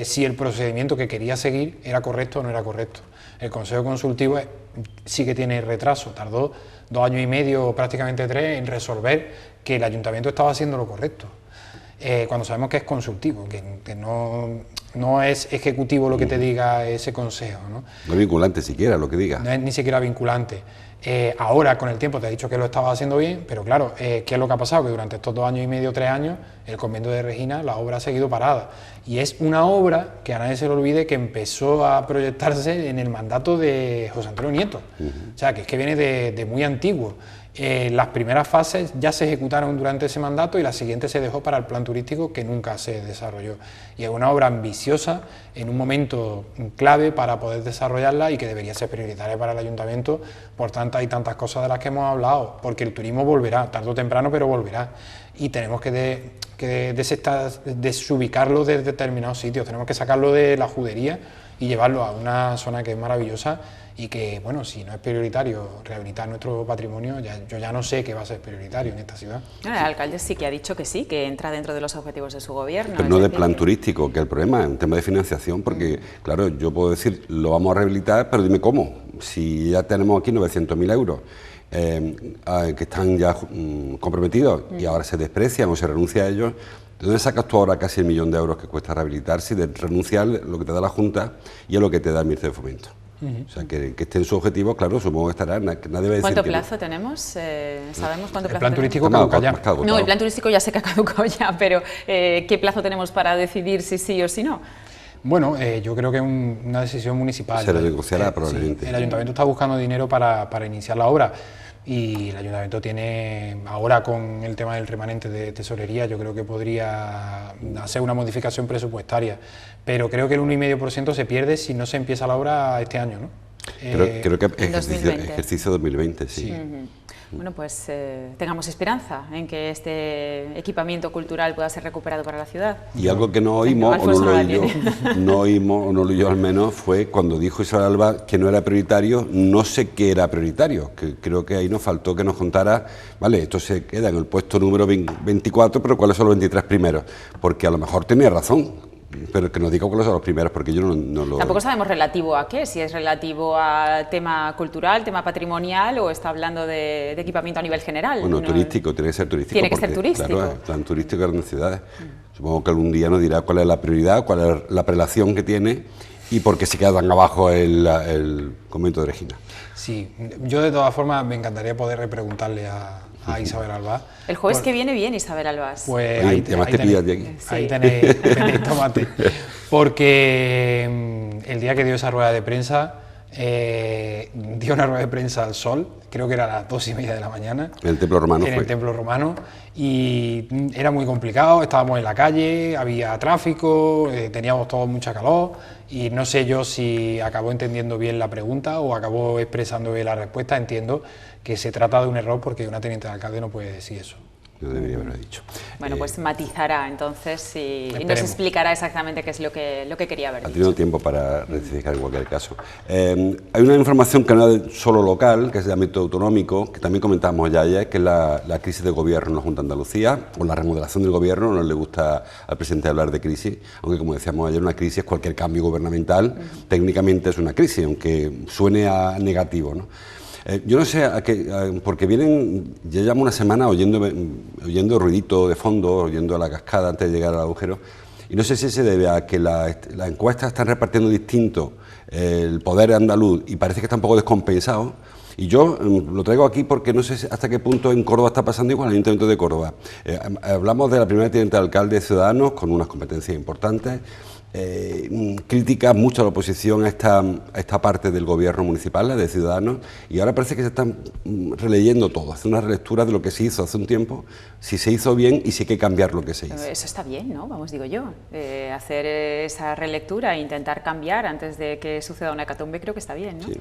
si el procedimiento que quería seguir era correcto o no era correcto. El Consejo Consultivo sí que tiene retraso, tardó 2 años y medio o prácticamente 3 en resolver que el ayuntamiento estaba haciendo lo correcto. Cuando sabemos que es consultivo, que no es ejecutivo lo que te diga ese consejo, ¿no? No es vinculante siquiera lo que diga. No es ni siquiera vinculante. Ahora, con el tiempo, te he dicho que lo estaba haciendo bien, pero claro, ¿qué es lo que ha pasado? Que durante estos 2 años y medio, 3 años, el convento de Regina, la obra ha seguido parada. Y es una obra que a nadie se le olvide que empezó a proyectarse en el mandato de José Antonio Nieto. O sea, que es que viene de muy antiguo. Las primeras fases ya se ejecutaron durante ese mandato y la siguiente se dejó para el plan turístico, que nunca se desarrolló. Y es una obra ambiciosa en un momento clave para poder desarrollarla y que debería ser prioritaria para el ayuntamiento por tantas y tantas cosas de las que hemos hablado, porque el turismo volverá, tarde o temprano, pero volverá. Y tenemos que desubicarlo de determinados sitios, tenemos que sacarlo de la judería y llevarlo a una zona que es maravillosa y que, bueno, si no es prioritario rehabilitar nuestro patrimonio, yo ya no sé qué va a ser prioritario en esta ciudad. El alcalde sí que ha dicho que sí, que entra dentro de los objetivos de su gobierno. Pero no de plan turístico, que el problema es un tema de financiación, porque, claro, yo puedo decir, lo vamos a rehabilitar, pero dime cómo. Si ya tenemos aquí 900.000 euros que están ya comprometidos y ahora se desprecian o se renuncia a ellos, ¿de dónde sacas tú ahora casi el 1.000.000 de euros que cuesta rehabilitarse y de renunciar lo que te da la Junta y a lo que te da el Ministerio de Fomento? O sea, que esté en su objetivo, claro, supongo que estará. Nadie va a decir ¿Cuánto plazo tenemos? ¿Sabemos cuánto plazo? El plan turístico caduca ya. No, el plan turístico ya sé que ha caducado ya, pero ¿qué plazo tenemos para decidir si sí o si no? Bueno, yo creo que es una decisión municipal. Se renegociará probablemente. Sí, el ayuntamiento está buscando dinero para iniciar la obra y el ayuntamiento tiene, ahora con el tema del remanente de tesorería, yo creo que podría hacer una modificación presupuestaria, pero creo que el 1,5% se pierde si no se empieza la obra este año, ¿no? Creo que ejercicio 2020, sí. Bueno, pues tengamos esperanza en que este equipamiento cultural pueda ser recuperado para la ciudad. Y algo que no oímos, o no lo oyó al menos, fue cuando dijo Isabel Alba que no era prioritario, no sé qué era prioritario, que creo que ahí nos faltó que nos contara, vale, esto se queda en el puesto número 24, pero ¿cuáles son los 23 primeros? Porque a lo mejor tenía razón. Pero que nos diga cuáles son los primeros, porque yo no lo... Tampoco sabemos relativo a qué, si es relativo a tema cultural, tema patrimonial, o está hablando de equipamiento a nivel general. Bueno, turístico, tiene que ser turístico. Tiene que ser turístico. Claro, el plan turístico de grandes ciudades. Supongo que algún día nos dirá cuál es la prioridad, cuál es la prelación que tiene y por qué se queda tan abajo el convento de Regina. Sí, yo de todas formas me encantaría poder repreguntarle a Isabel Alba. El jueves que viene Isabel Albás. Pues ahí tenéis tomate. Porque el día que dio esa rueda de prensa, dio una rueda de prensa al sol, creo que era a las 2:30 de la mañana. En el Templo Romano En el Templo Romano. Y era muy complicado, estábamos en la calle, había tráfico, teníamos todos mucha calor y no sé yo si acabó entendiendo bien la pregunta o acabó expresando bien la respuesta. Entiendo que se trata de un error porque una teniente de alcalde no puede decir eso. No debería haberlo dicho. Bueno, pues matizará entonces y nos explicará exactamente qué es lo que quería haber dicho. Ha tenido tiempo para rectificar en cualquier caso. Hay una información que no es solo local, que es de ámbito autonómico, que también comentamos ya ayer, que es la crisis de gobierno en la Junta de Andalucía, o la remodelación del gobierno. No le gusta al presidente hablar de crisis, aunque como decíamos ayer, una crisis es cualquier cambio gubernamental, técnicamente es una crisis, aunque suene a negativo, ¿no? Yo no sé, porque vienen, ya llevamos una semana oyendo ruidito de fondo, oyendo la cascada antes de llegar al agujero, y no sé si se debe a que las encuestas están repartiendo distinto el poder andaluz y parece que está un poco descompensado. Y yo lo traigo aquí porque no sé hasta qué punto en Córdoba está pasando igual, en el Ayuntamiento de Córdoba. Hablamos de la primera teniente de alcalde de Ciudadanos, con unas competencias importantes, critica mucho a la oposición a esta parte del gobierno municipal, la de Ciudadanos, y ahora parece que se están releyendo todo, hace una relectura de lo que se hizo hace un tiempo, si se hizo bien y si hay que cambiar lo que se hizo. Eso está bien, ¿no? Vamos, digo yo, hacer esa relectura e intentar cambiar antes de que suceda una hecatombe, creo que está bien, ¿no? Sí.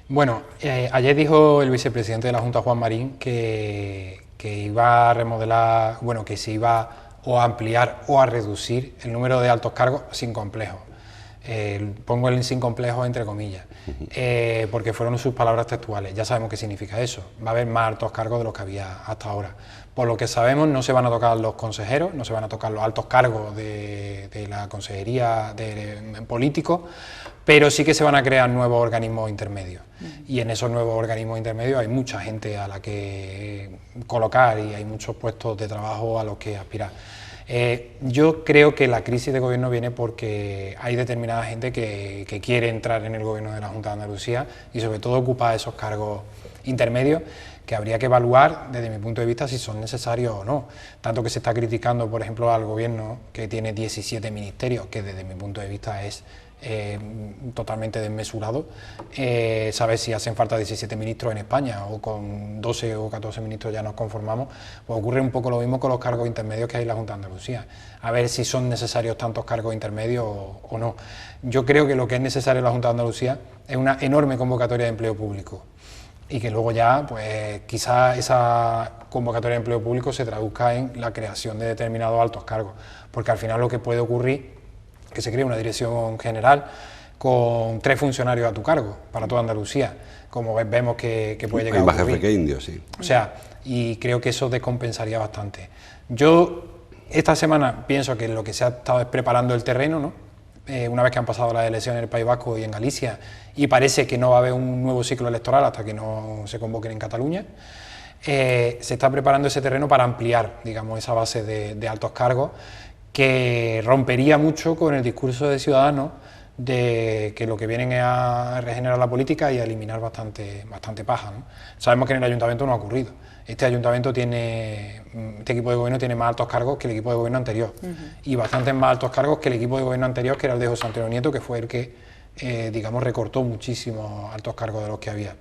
Bueno, ayer dijo el vicepresidente de la Junta, Juan Marín, que iba a remodelar, bueno, que se iba o a ampliar o a reducir el número de altos cargos sin complejo. Pongo el sin complejo entre comillas, porque fueron sus palabras textuales. Ya sabemos qué significa eso. Va a haber más altos cargos de los que había hasta ahora. Por lo que sabemos, no se van a tocar los consejeros, no se van a tocar los altos cargos de la consejería políticos, pero sí que se van a crear nuevos organismos intermedios. Y en esos nuevos organismos intermedios hay mucha gente a la que colocar y hay muchos puestos de trabajo a los que aspirar. Yo creo que la crisis de gobierno viene porque hay determinada gente que quiere entrar en el gobierno de la Junta de Andalucía y sobre todo ocupar esos cargos intermedios que habría que evaluar desde mi punto de vista si son necesarios o no. Tanto que se está criticando, por ejemplo, al gobierno que tiene 17 ministerios, que desde mi punto de vista es totalmente desmesurado. Saber si hacen falta 17 ministros en España o con 12 o 14 ministros ya nos conformamos. Pues ocurre un poco lo mismo con los cargos intermedios que hay en la Junta de Andalucía. A ver si son necesarios tantos cargos intermedios o no. Yo creo que lo que es necesario en la Junta de Andalucía es una enorme convocatoria de empleo público y que luego ya, pues quizá esa convocatoria de empleo público se traduzca en la creación de determinados altos cargos, porque al final lo que puede ocurrir que se cree una dirección general con 3 funcionarios a tu cargo para toda Andalucía, como vemos que puede llegar a ocurrir. Hay más jefe que indio, sí. O sea, y creo que eso descompensaría bastante. Yo esta semana pienso que lo que se ha estado es preparando el terreno, ¿no? Una vez que han pasado las elecciones en el País Vasco y en Galicia, y parece que no va a haber un nuevo ciclo electoral hasta que no se convoquen en Cataluña, se está preparando ese terreno para ampliar, digamos, esa base de altos cargos, que rompería mucho con el discurso de Ciudadanos de que lo que vienen es a regenerar la política y a eliminar bastante paja, ¿no? Sabemos que en el ayuntamiento no ha ocurrido. Este ayuntamiento este equipo de gobierno tiene más altos cargos que el equipo de gobierno anterior, y bastantes más altos cargos que el equipo de gobierno anterior, que era el de José Antonio Nieto, que fue el que, digamos, recortó muchísimos altos cargos de los que había.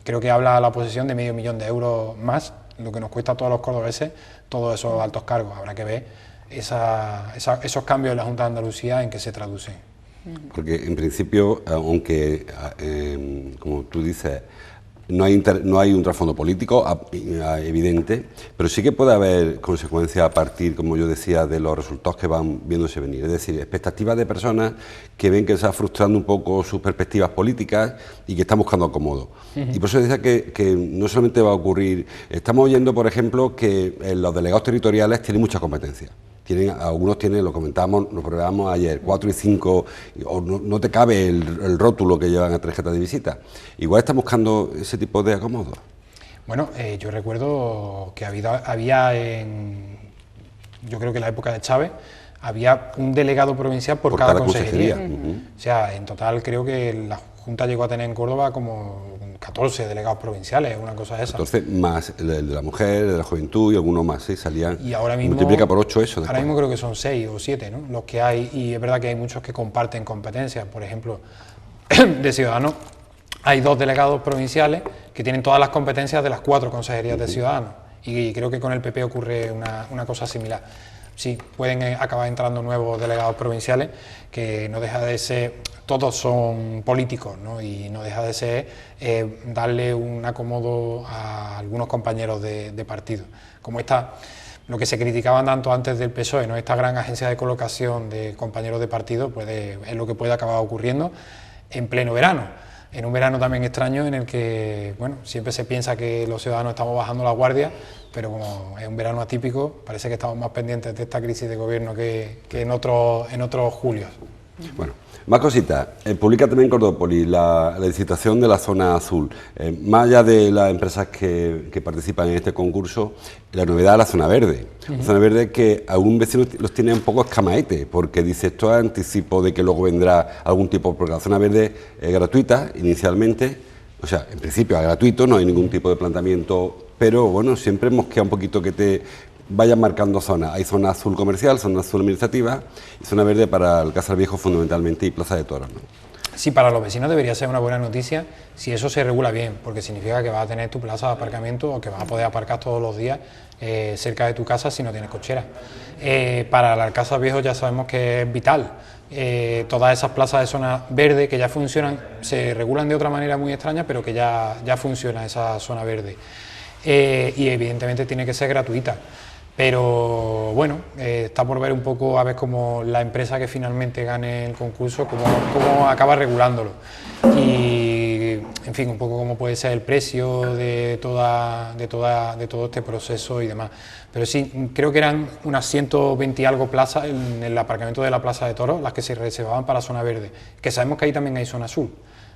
Creo que habla la oposición de $500.000 euros más, lo que nos cuesta a todos los cordobeses, todos esos altos cargos. Habrá que ver esos cambios en la Junta de Andalucía en qué se traducen. Porque en principio, aunque, como tú dices, no hay un trasfondo político evidente, pero sí que puede haber consecuencias a partir, como yo decía, de los resultados que van viéndose venir. Es decir, expectativas de personas que ven que se está frustrando un poco sus perspectivas políticas y que están buscando acomodo. Y por eso decía que no solamente va a ocurrir, estamos oyendo, por ejemplo, que los delegados territoriales tienen muchas competencias. Algunos tienen, lo comentábamos, lo probamos ayer, 4 y 5, o no te cabe el rótulo que llevan a tarjeta de visita. Igual están buscando ese tipo de acomodos. Bueno, yo recuerdo que yo creo que en la época de Chávez, había un delegado provincial por cada consejería. O sea, en total creo que la Junta llegó a tener en Córdoba como 14 delegados provinciales, una cosa de esa. 14 más el de la mujer, el de la juventud y algunos más, ¿sí? Salían. Y ahora mismo multiplica por 8 eso. Ahora mismo creo que son 6 o 7, ¿no? Los que hay, y es verdad que hay muchos que comparten competencias. Por ejemplo, de Ciudadanos hay 2 delegados provinciales que tienen todas las competencias de las 4 consejerías de Ciudadanos, y creo que con el PP ocurre una cosa similar. Sí, pueden acabar entrando nuevos delegados provinciales, que no deja de ser, todos son políticos, ¿no? Y no deja de ser darle un acomodo a algunos compañeros de partido. Como lo que se criticaban tanto antes del PSOE, ¿no? Esta gran agencia de colocación de compañeros de partido, es lo que puede acabar ocurriendo en pleno verano. En un verano también extraño en el que, bueno, siempre se piensa que los ciudadanos estamos bajando la guardia, pero como es un verano atípico, parece que estamos más pendientes de esta crisis de gobierno que en otros julios. Bueno, Más cositas. Publica también Cordópolis la licitación de la zona azul. Más allá de las empresas que participan en este concurso, la novedad es la zona verde. La zona verde que algún vecino los tiene un poco escamaete, porque dice esto es anticipo de que luego vendrá algún tipo, porque la zona verde es gratuita inicialmente, o sea, en principio es gratuito, no hay ningún tipo de planteamiento, pero bueno, siempre mosquea un poquito que te vayan marcando zonas. Hay zona azul comercial, zona azul administrativa y zona verde para Alcázar Viejo fundamentalmente y Plaza de Toros, ¿no? Sí, para los vecinos debería ser una buena noticia si eso se regula bien, porque significa que vas a tener tu plaza de aparcamiento o que vas a poder aparcar todos los días cerca de tu casa si no tienes cochera. Para el Alcázar Viejo ya sabemos que es vital. Todas esas plazas de zona verde que ya funcionan, se regulan de otra manera muy extraña, pero que ya funciona esa zona verde. Y evidentemente tiene que ser gratuita. Pero bueno, está por ver un poco a ver cómo la empresa que finalmente gane el concurso, cómo acaba regulándolo. Y en fin, un poco cómo puede ser el precio de todo este proceso y demás. Pero sí, creo que eran unas 120 y algo plazas en el aparcamiento de la Plaza de Toros, las que se reservaban para zona verde, que sabemos que ahí también hay zona azul,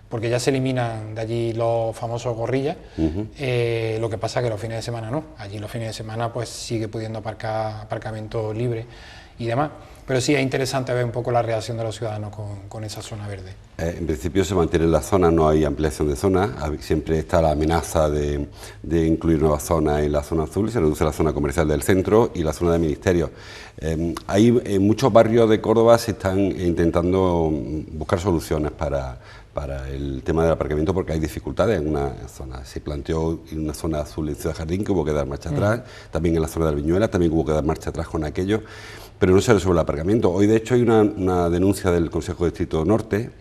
porque ya se eliminan de allí los famosos gorrillas. Lo que pasa que los fines de semana no, allí los fines de semana pues sigue pudiendo aparcamiento libre y demás, pero sí es interesante ver un poco la reacción de los ciudadanos con esa zona verde. En principio se mantiene la zona, no hay ampliación de zona, siempre está la amenaza de incluir nuevas zonas en la zona azul, se reduce la zona comercial del centro y la zona de ministerios. Hay en muchos barrios de Córdoba se están intentando buscar soluciones para el tema del aparcamiento, porque hay dificultades en una zona. Se planteó en una zona azul en Ciudad Jardín que hubo que dar marcha atrás, también en la zona de Albiñuela también hubo que dar marcha atrás con aquello, pero no se resuelve el aparcamiento. Hoy de hecho hay una denuncia del Consejo de Distrito Norte,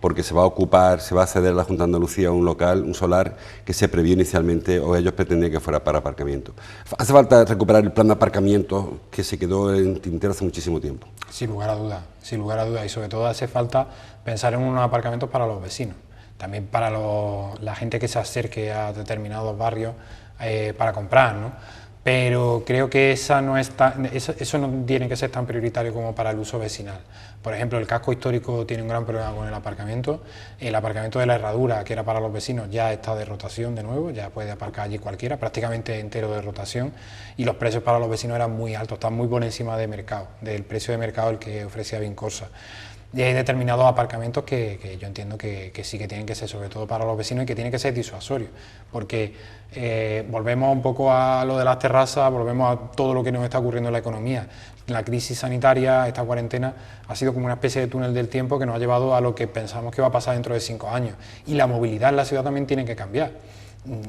porque se va a ceder a la Junta de Andalucía un local, un solar, que se previó inicialmente, o ellos pretendían que fuera para aparcamiento. Hace falta recuperar el plan de aparcamiento que se quedó en tintero hace muchísimo tiempo. Sin lugar a dudas, y sobre todo hace falta pensar en unos aparcamientos para los vecinos, también para la gente que se acerque a determinados barrios para comprar, ¿no? Pero creo que eso no tiene que ser tan prioritario como para el uso vecinal. Por ejemplo, el casco histórico tiene un gran problema con el aparcamiento de la Herradura, que era para los vecinos, ya está de rotación de nuevo, ya puede aparcar allí cualquiera, prácticamente entero de rotación, y los precios para los vecinos eran muy altos, están muy por encima de mercado, del precio de mercado el que ofrecía Vincorsa. Y hay determinados aparcamientos que yo entiendo que sí que tienen que ser, sobre todo para los vecinos, y que tienen que ser disuasorios, porque volvemos un poco a lo de las terrazas, volvemos a todo lo que nos está ocurriendo en la economía. La crisis sanitaria, esta cuarentena, ha sido como una especie de túnel del tiempo que nos ha llevado a lo que pensamos que va a pasar dentro de 5 años. Y la movilidad en la ciudad también tiene que cambiar.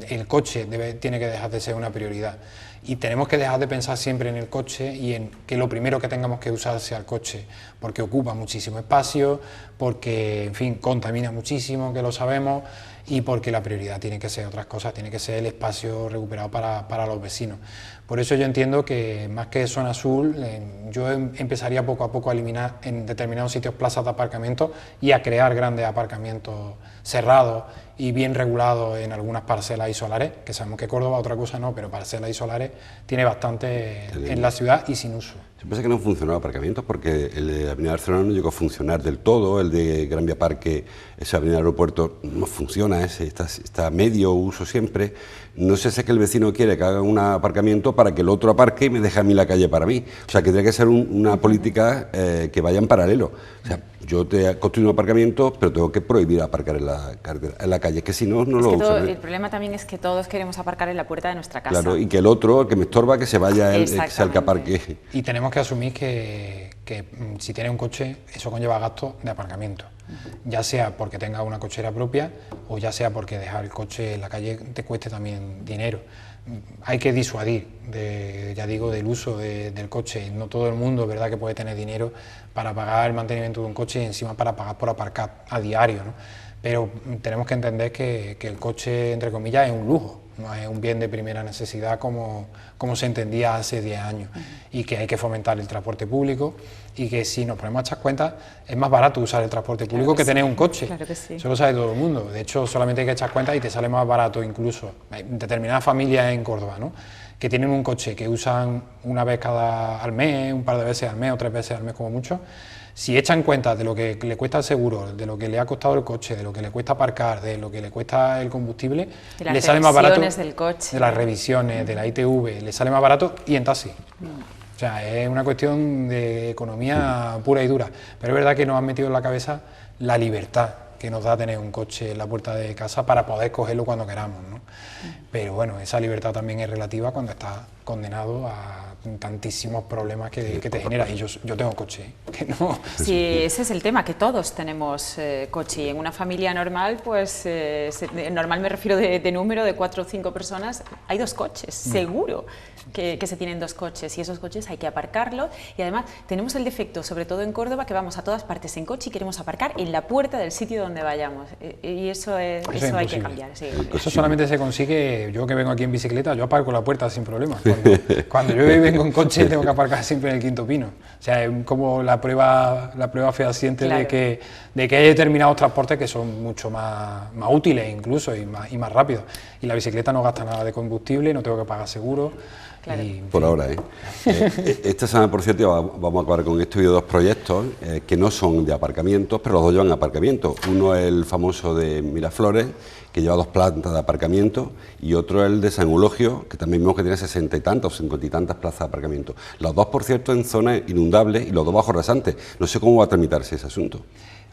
El coche tiene que dejar de ser una prioridad. Y tenemos que dejar de pensar siempre en el coche y en que lo primero que tengamos que usar sea el coche, porque ocupa muchísimo espacio, porque, en fin, contamina muchísimo, que lo sabemos, y porque la prioridad tiene que ser otras cosas, tiene que ser el espacio recuperado para los vecinos. Por eso yo entiendo que, más que zona azul, yo empezaría poco a poco a eliminar en determinados sitios plazas de aparcamiento y a crear grandes aparcamientos cerrados y bien regulados en algunas parcelas y solares, que sabemos que Córdoba, otra cosa no, pero parcelas y solares tiene bastante en la ciudad y sin uso. Yo pensé que no funcionaban aparcamientos porque el de Avenida Barcelona no llegó a funcionar del todo, el de Gran Vía Parque, ese Avenida Aeropuerto, no funciona, está a medio uso siempre. No sé si es que el vecino quiere que haga un aparcamiento para que el otro aparque y me deje a mí la calle para mí. O sea, que tiene que ser una política que vaya en paralelo. O sea, yo te construyo un aparcamiento, pero tengo que prohibir aparcar en la calle, que si no, no lo usaré. El problema también es que todos queremos aparcar en la puerta de nuestra casa. Claro, y que el otro, el que me estorba, que se vaya él, que sea el que aparque. Y tenemos que asumir que si tienes un coche, eso conlleva gastos de aparcamiento. Ya sea porque tengas una cochera propia o ya sea porque dejar el coche en la calle te cueste también dinero. Hay que disuadir, del uso del coche. No todo el mundo es verdad que puede tener dinero para pagar el mantenimiento de un coche y encima para pagar por aparcar a diario, ¿no? Pero tenemos que entender que el coche, entre comillas, es un lujo, no es un bien de primera necesidad como se entendía hace 10 años, y que hay que fomentar el transporte público, y que si nos ponemos a echar cuentas es más barato usar el transporte público que tener un coche. Claro que sí. Eso lo sabe todo el mundo. De hecho, solamente hay que echar cuentas y te sale más barato incluso. Hay determinadas familias en Córdoba, ¿no?, que tienen un coche que usan una vez al mes, un par de veces al mes o 3 veces al mes como mucho. Si echan cuenta de lo que le cuesta el seguro, de lo que le ha costado el coche, de lo que le cuesta aparcar, de lo que le cuesta el combustible, le sale más barato. Del coche. De las revisiones, de la ITV, le sale más barato y en taxi. O sea, es una cuestión de economía pura y dura. Pero es verdad que nos han metido en la cabeza la libertad que nos da tener un coche en la puerta de casa para poder cogerlo cuando queramos, ¿no? Pero bueno, esa libertad también es relativa cuando estás condenado a tantísimos problemas que te genera. Y yo tengo coche, que no... Sí, ese es el tema, que todos tenemos coche. Y en una familia normal, pues, normal me refiero de número, de 4 o 5 personas, hay 2 coches, seguro que se tienen 2 coches. Y esos coches hay que aparcarlos. Y además tenemos el defecto, sobre todo en Córdoba, que vamos a todas partes en coche y queremos aparcar en la puerta del sitio donde vayamos. Y eso hay que cambiar. Sí. Eso solamente se consigue, yo que vengo aquí en bicicleta, yo aparco la puerta sin problema. Cuando yo vengo en coche tengo que aparcar siempre en el Quinto Pino. O sea, es como la prueba fehaciente, claro, de que hay determinados transportes que son mucho más útiles incluso y más rápidos. Y la bicicleta no gasta nada de combustible, no tengo que pagar seguro. Claro. Por ahora, esta semana, por cierto, vamos a acabar con esto y 2 proyectos que no son de aparcamientos, pero los 2 llevan aparcamiento. Uno es el famoso de Miraflores, que lleva 2 plantas de aparcamiento, y otro es el de San Eulogio, que también vemos que tiene 60 y tantas o 50 y tantas plazas de aparcamiento. Los 2, por cierto, en zonas inundables y los 2 bajo rasantes. No sé cómo va a tramitarse ese asunto.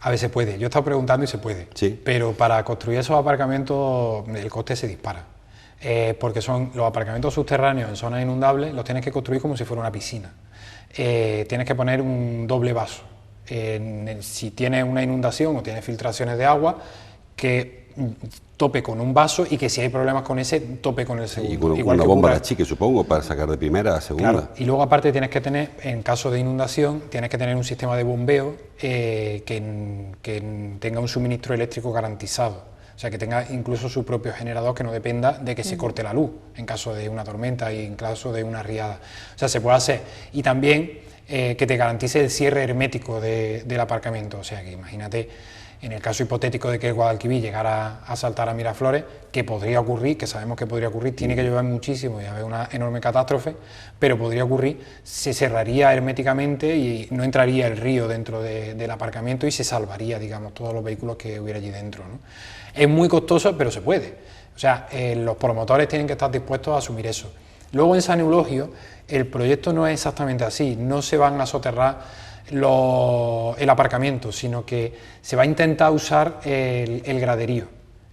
A ver, se puede. Yo he estado preguntando y se puede. ¿Sí? Pero para construir esos aparcamientos el coste se dispara. Porque son los aparcamientos subterráneos en zonas inundables, los tienes que construir como si fuera una piscina. Tienes que poner un doble vaso. Si tienes una inundación o tienes filtraciones de agua, que tope con un vaso y que si hay problemas con ese, tope con el segundo. Y con una bomba de achique, supongo, para sacar de primera a segunda. Claro, y luego aparte tienes que tener, en caso de inundación, tienes que tener un sistema de bombeo que tenga un suministro eléctrico garantizado. O sea, que tenga incluso su propio generador, que no dependa de que se corte la luz en caso de una tormenta y en caso de una riada. O sea, se puede hacer. Y también que te garantice el cierre hermético del aparcamiento. O sea, que imagínate, en el caso hipotético de que el Guadalquivir llegara a saltar a Miraflores, que podría ocurrir, que sabemos que podría ocurrir, tiene que llover muchísimo y haber una enorme catástrofe, pero podría ocurrir, se cerraría herméticamente y no entraría el río dentro del aparcamiento y se salvaría, digamos, todos los vehículos que hubiera allí dentro, ¿no? Es muy costoso, pero se puede. O sea, los promotores tienen que estar dispuestos a asumir eso. Luego en San Eulogio el proyecto no es exactamente así, no se van a soterrar el aparcamiento, sino que se va a intentar usar el graderío.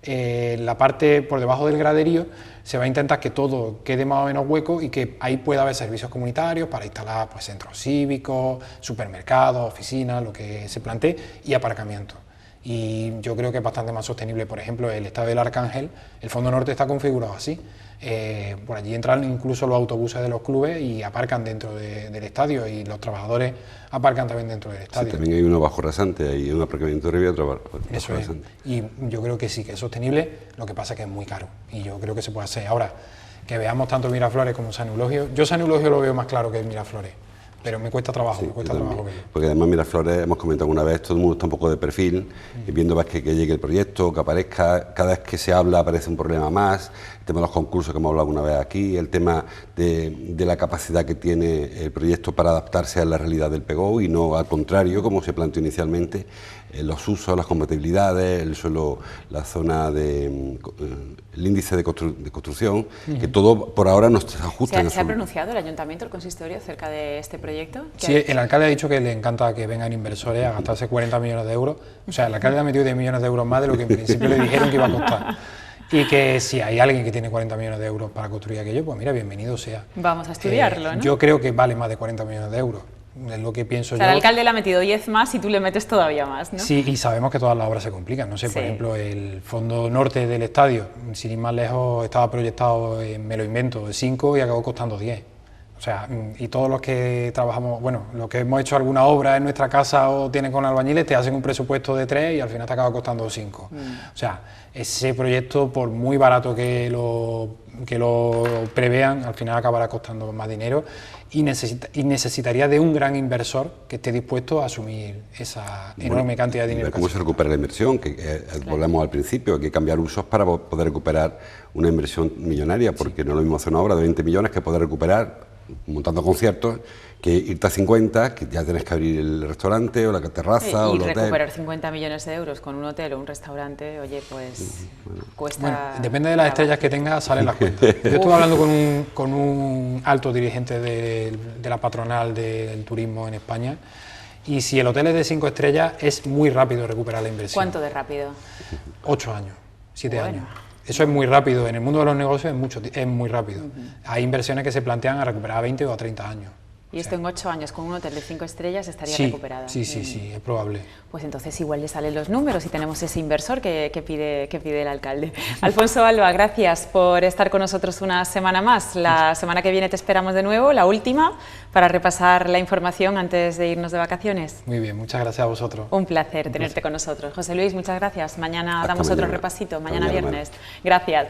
La parte por debajo del graderío se va a intentar que todo quede más o menos hueco y que ahí pueda haber servicios comunitarios para instalar, pues, centros cívicos, supermercados, oficinas, lo que se plantee, y aparcamientos. Y yo creo que es bastante más sostenible. Por ejemplo, el estadio del Arcángel, el fondo norte está configurado así. Por allí entran incluso los autobuses de los clubes y aparcan dentro del estadio, y los trabajadores aparcan también dentro del estadio. Sí, también hay uno bajo rasante, hay un aparcamiento arriba y otro bajo Eso es. rasante. Y yo creo que sí, que es sostenible, lo que pasa es que es muy caro, y yo creo que se puede hacer. Ahora, que veamos tanto Miraflores como San Eulogio, yo San Eulogio lo veo más claro que Miraflores, pero me cuesta trabajo, Sí, me cuesta trabajo verlo. Porque además Miraflores, hemos comentado una vez, todo el mundo está un poco de perfil, viendo que llegue el proyecto, que aparezca, cada vez que se habla aparece un problema más, el tema de los concursos que hemos hablado alguna vez aquí, el tema de la capacidad que tiene el proyecto para adaptarse a la realidad del PGO y no al contrario, como se planteó inicialmente, los usos, las compatibilidades, el suelo, la zona el índice de construcción, que todo por ahora no se ajusta. ¿Se ha pronunciado el Ayuntamiento, el Consistorio, acerca de este proyecto? Sí, el alcalde ha dicho que le encanta que vengan inversores a gastarse 40 millones de euros. O sea, el alcalde ha metido 10 millones de euros más de lo que en principio le dijeron que iba a costar. Y que si hay alguien que tiene 40 millones de euros para construir aquello, pues mira, bienvenido sea. Vamos a estudiarlo, ¿no? Yo creo que vale más de 40 millones de euros. Es lo que pienso yo. El alcalde le ha metido 10 más y tú le metes todavía más, ¿no? Sí, y sabemos que todas las obras se complican. No sé, por ejemplo, el fondo norte del estadio, sin ir más lejos, estaba proyectado, me lo invento, de 5 y acabó costando 10. O sea, y todos los que trabajamos, bueno, los que hemos hecho alguna obra en nuestra casa o tienen con albañiles, te hacen un presupuesto de 3 y al final te acaba costando 5. O sea, ese proyecto, por muy barato que lo prevean, al final acabará costando más dinero y necesitaría de un gran inversor que esté dispuesto a asumir esa enorme cantidad de dinero. ¿Cómo se recupera la inversión? Volvemos al principio, hay que cambiar usos para poder recuperar una inversión millonaria, porque no es lo mismo hacer una obra de 20 millones que poder recuperar, montando conciertos, que irte a 50, que ya tienes que abrir el restaurante o la terraza o el hotel. Y recuperar 50 millones de euros con un hotel o un restaurante, oye, pues cuesta... Bueno, depende de las estrellas que tengas, salen las cuentas. Yo estuve hablando con un alto dirigente de la patronal del turismo en España, y si el hotel es de 5 estrellas, es muy rápido recuperar la inversión. ¿Cuánto de rápido? 8 años, 7 años. Eso es muy rápido, en el mundo de los negocios es muy rápido. Hay inversiones que se plantean a recuperar a 20 o a 30 años. Y esto en 8 años con un hotel de 5 estrellas estaría recuperada. Sí, es probable. Pues entonces igual le salen los números y tenemos ese inversor que pide el alcalde. Alfonso Alba, gracias por estar con nosotros una semana más. La semana que viene te esperamos de nuevo, la última, para repasar la información antes de irnos de vacaciones. Muy bien, muchas gracias a vosotros. Un placer tenerte con nosotros. José Luis, muchas gracias. Mañana damos otro repasito, mañana viernes. Gracias.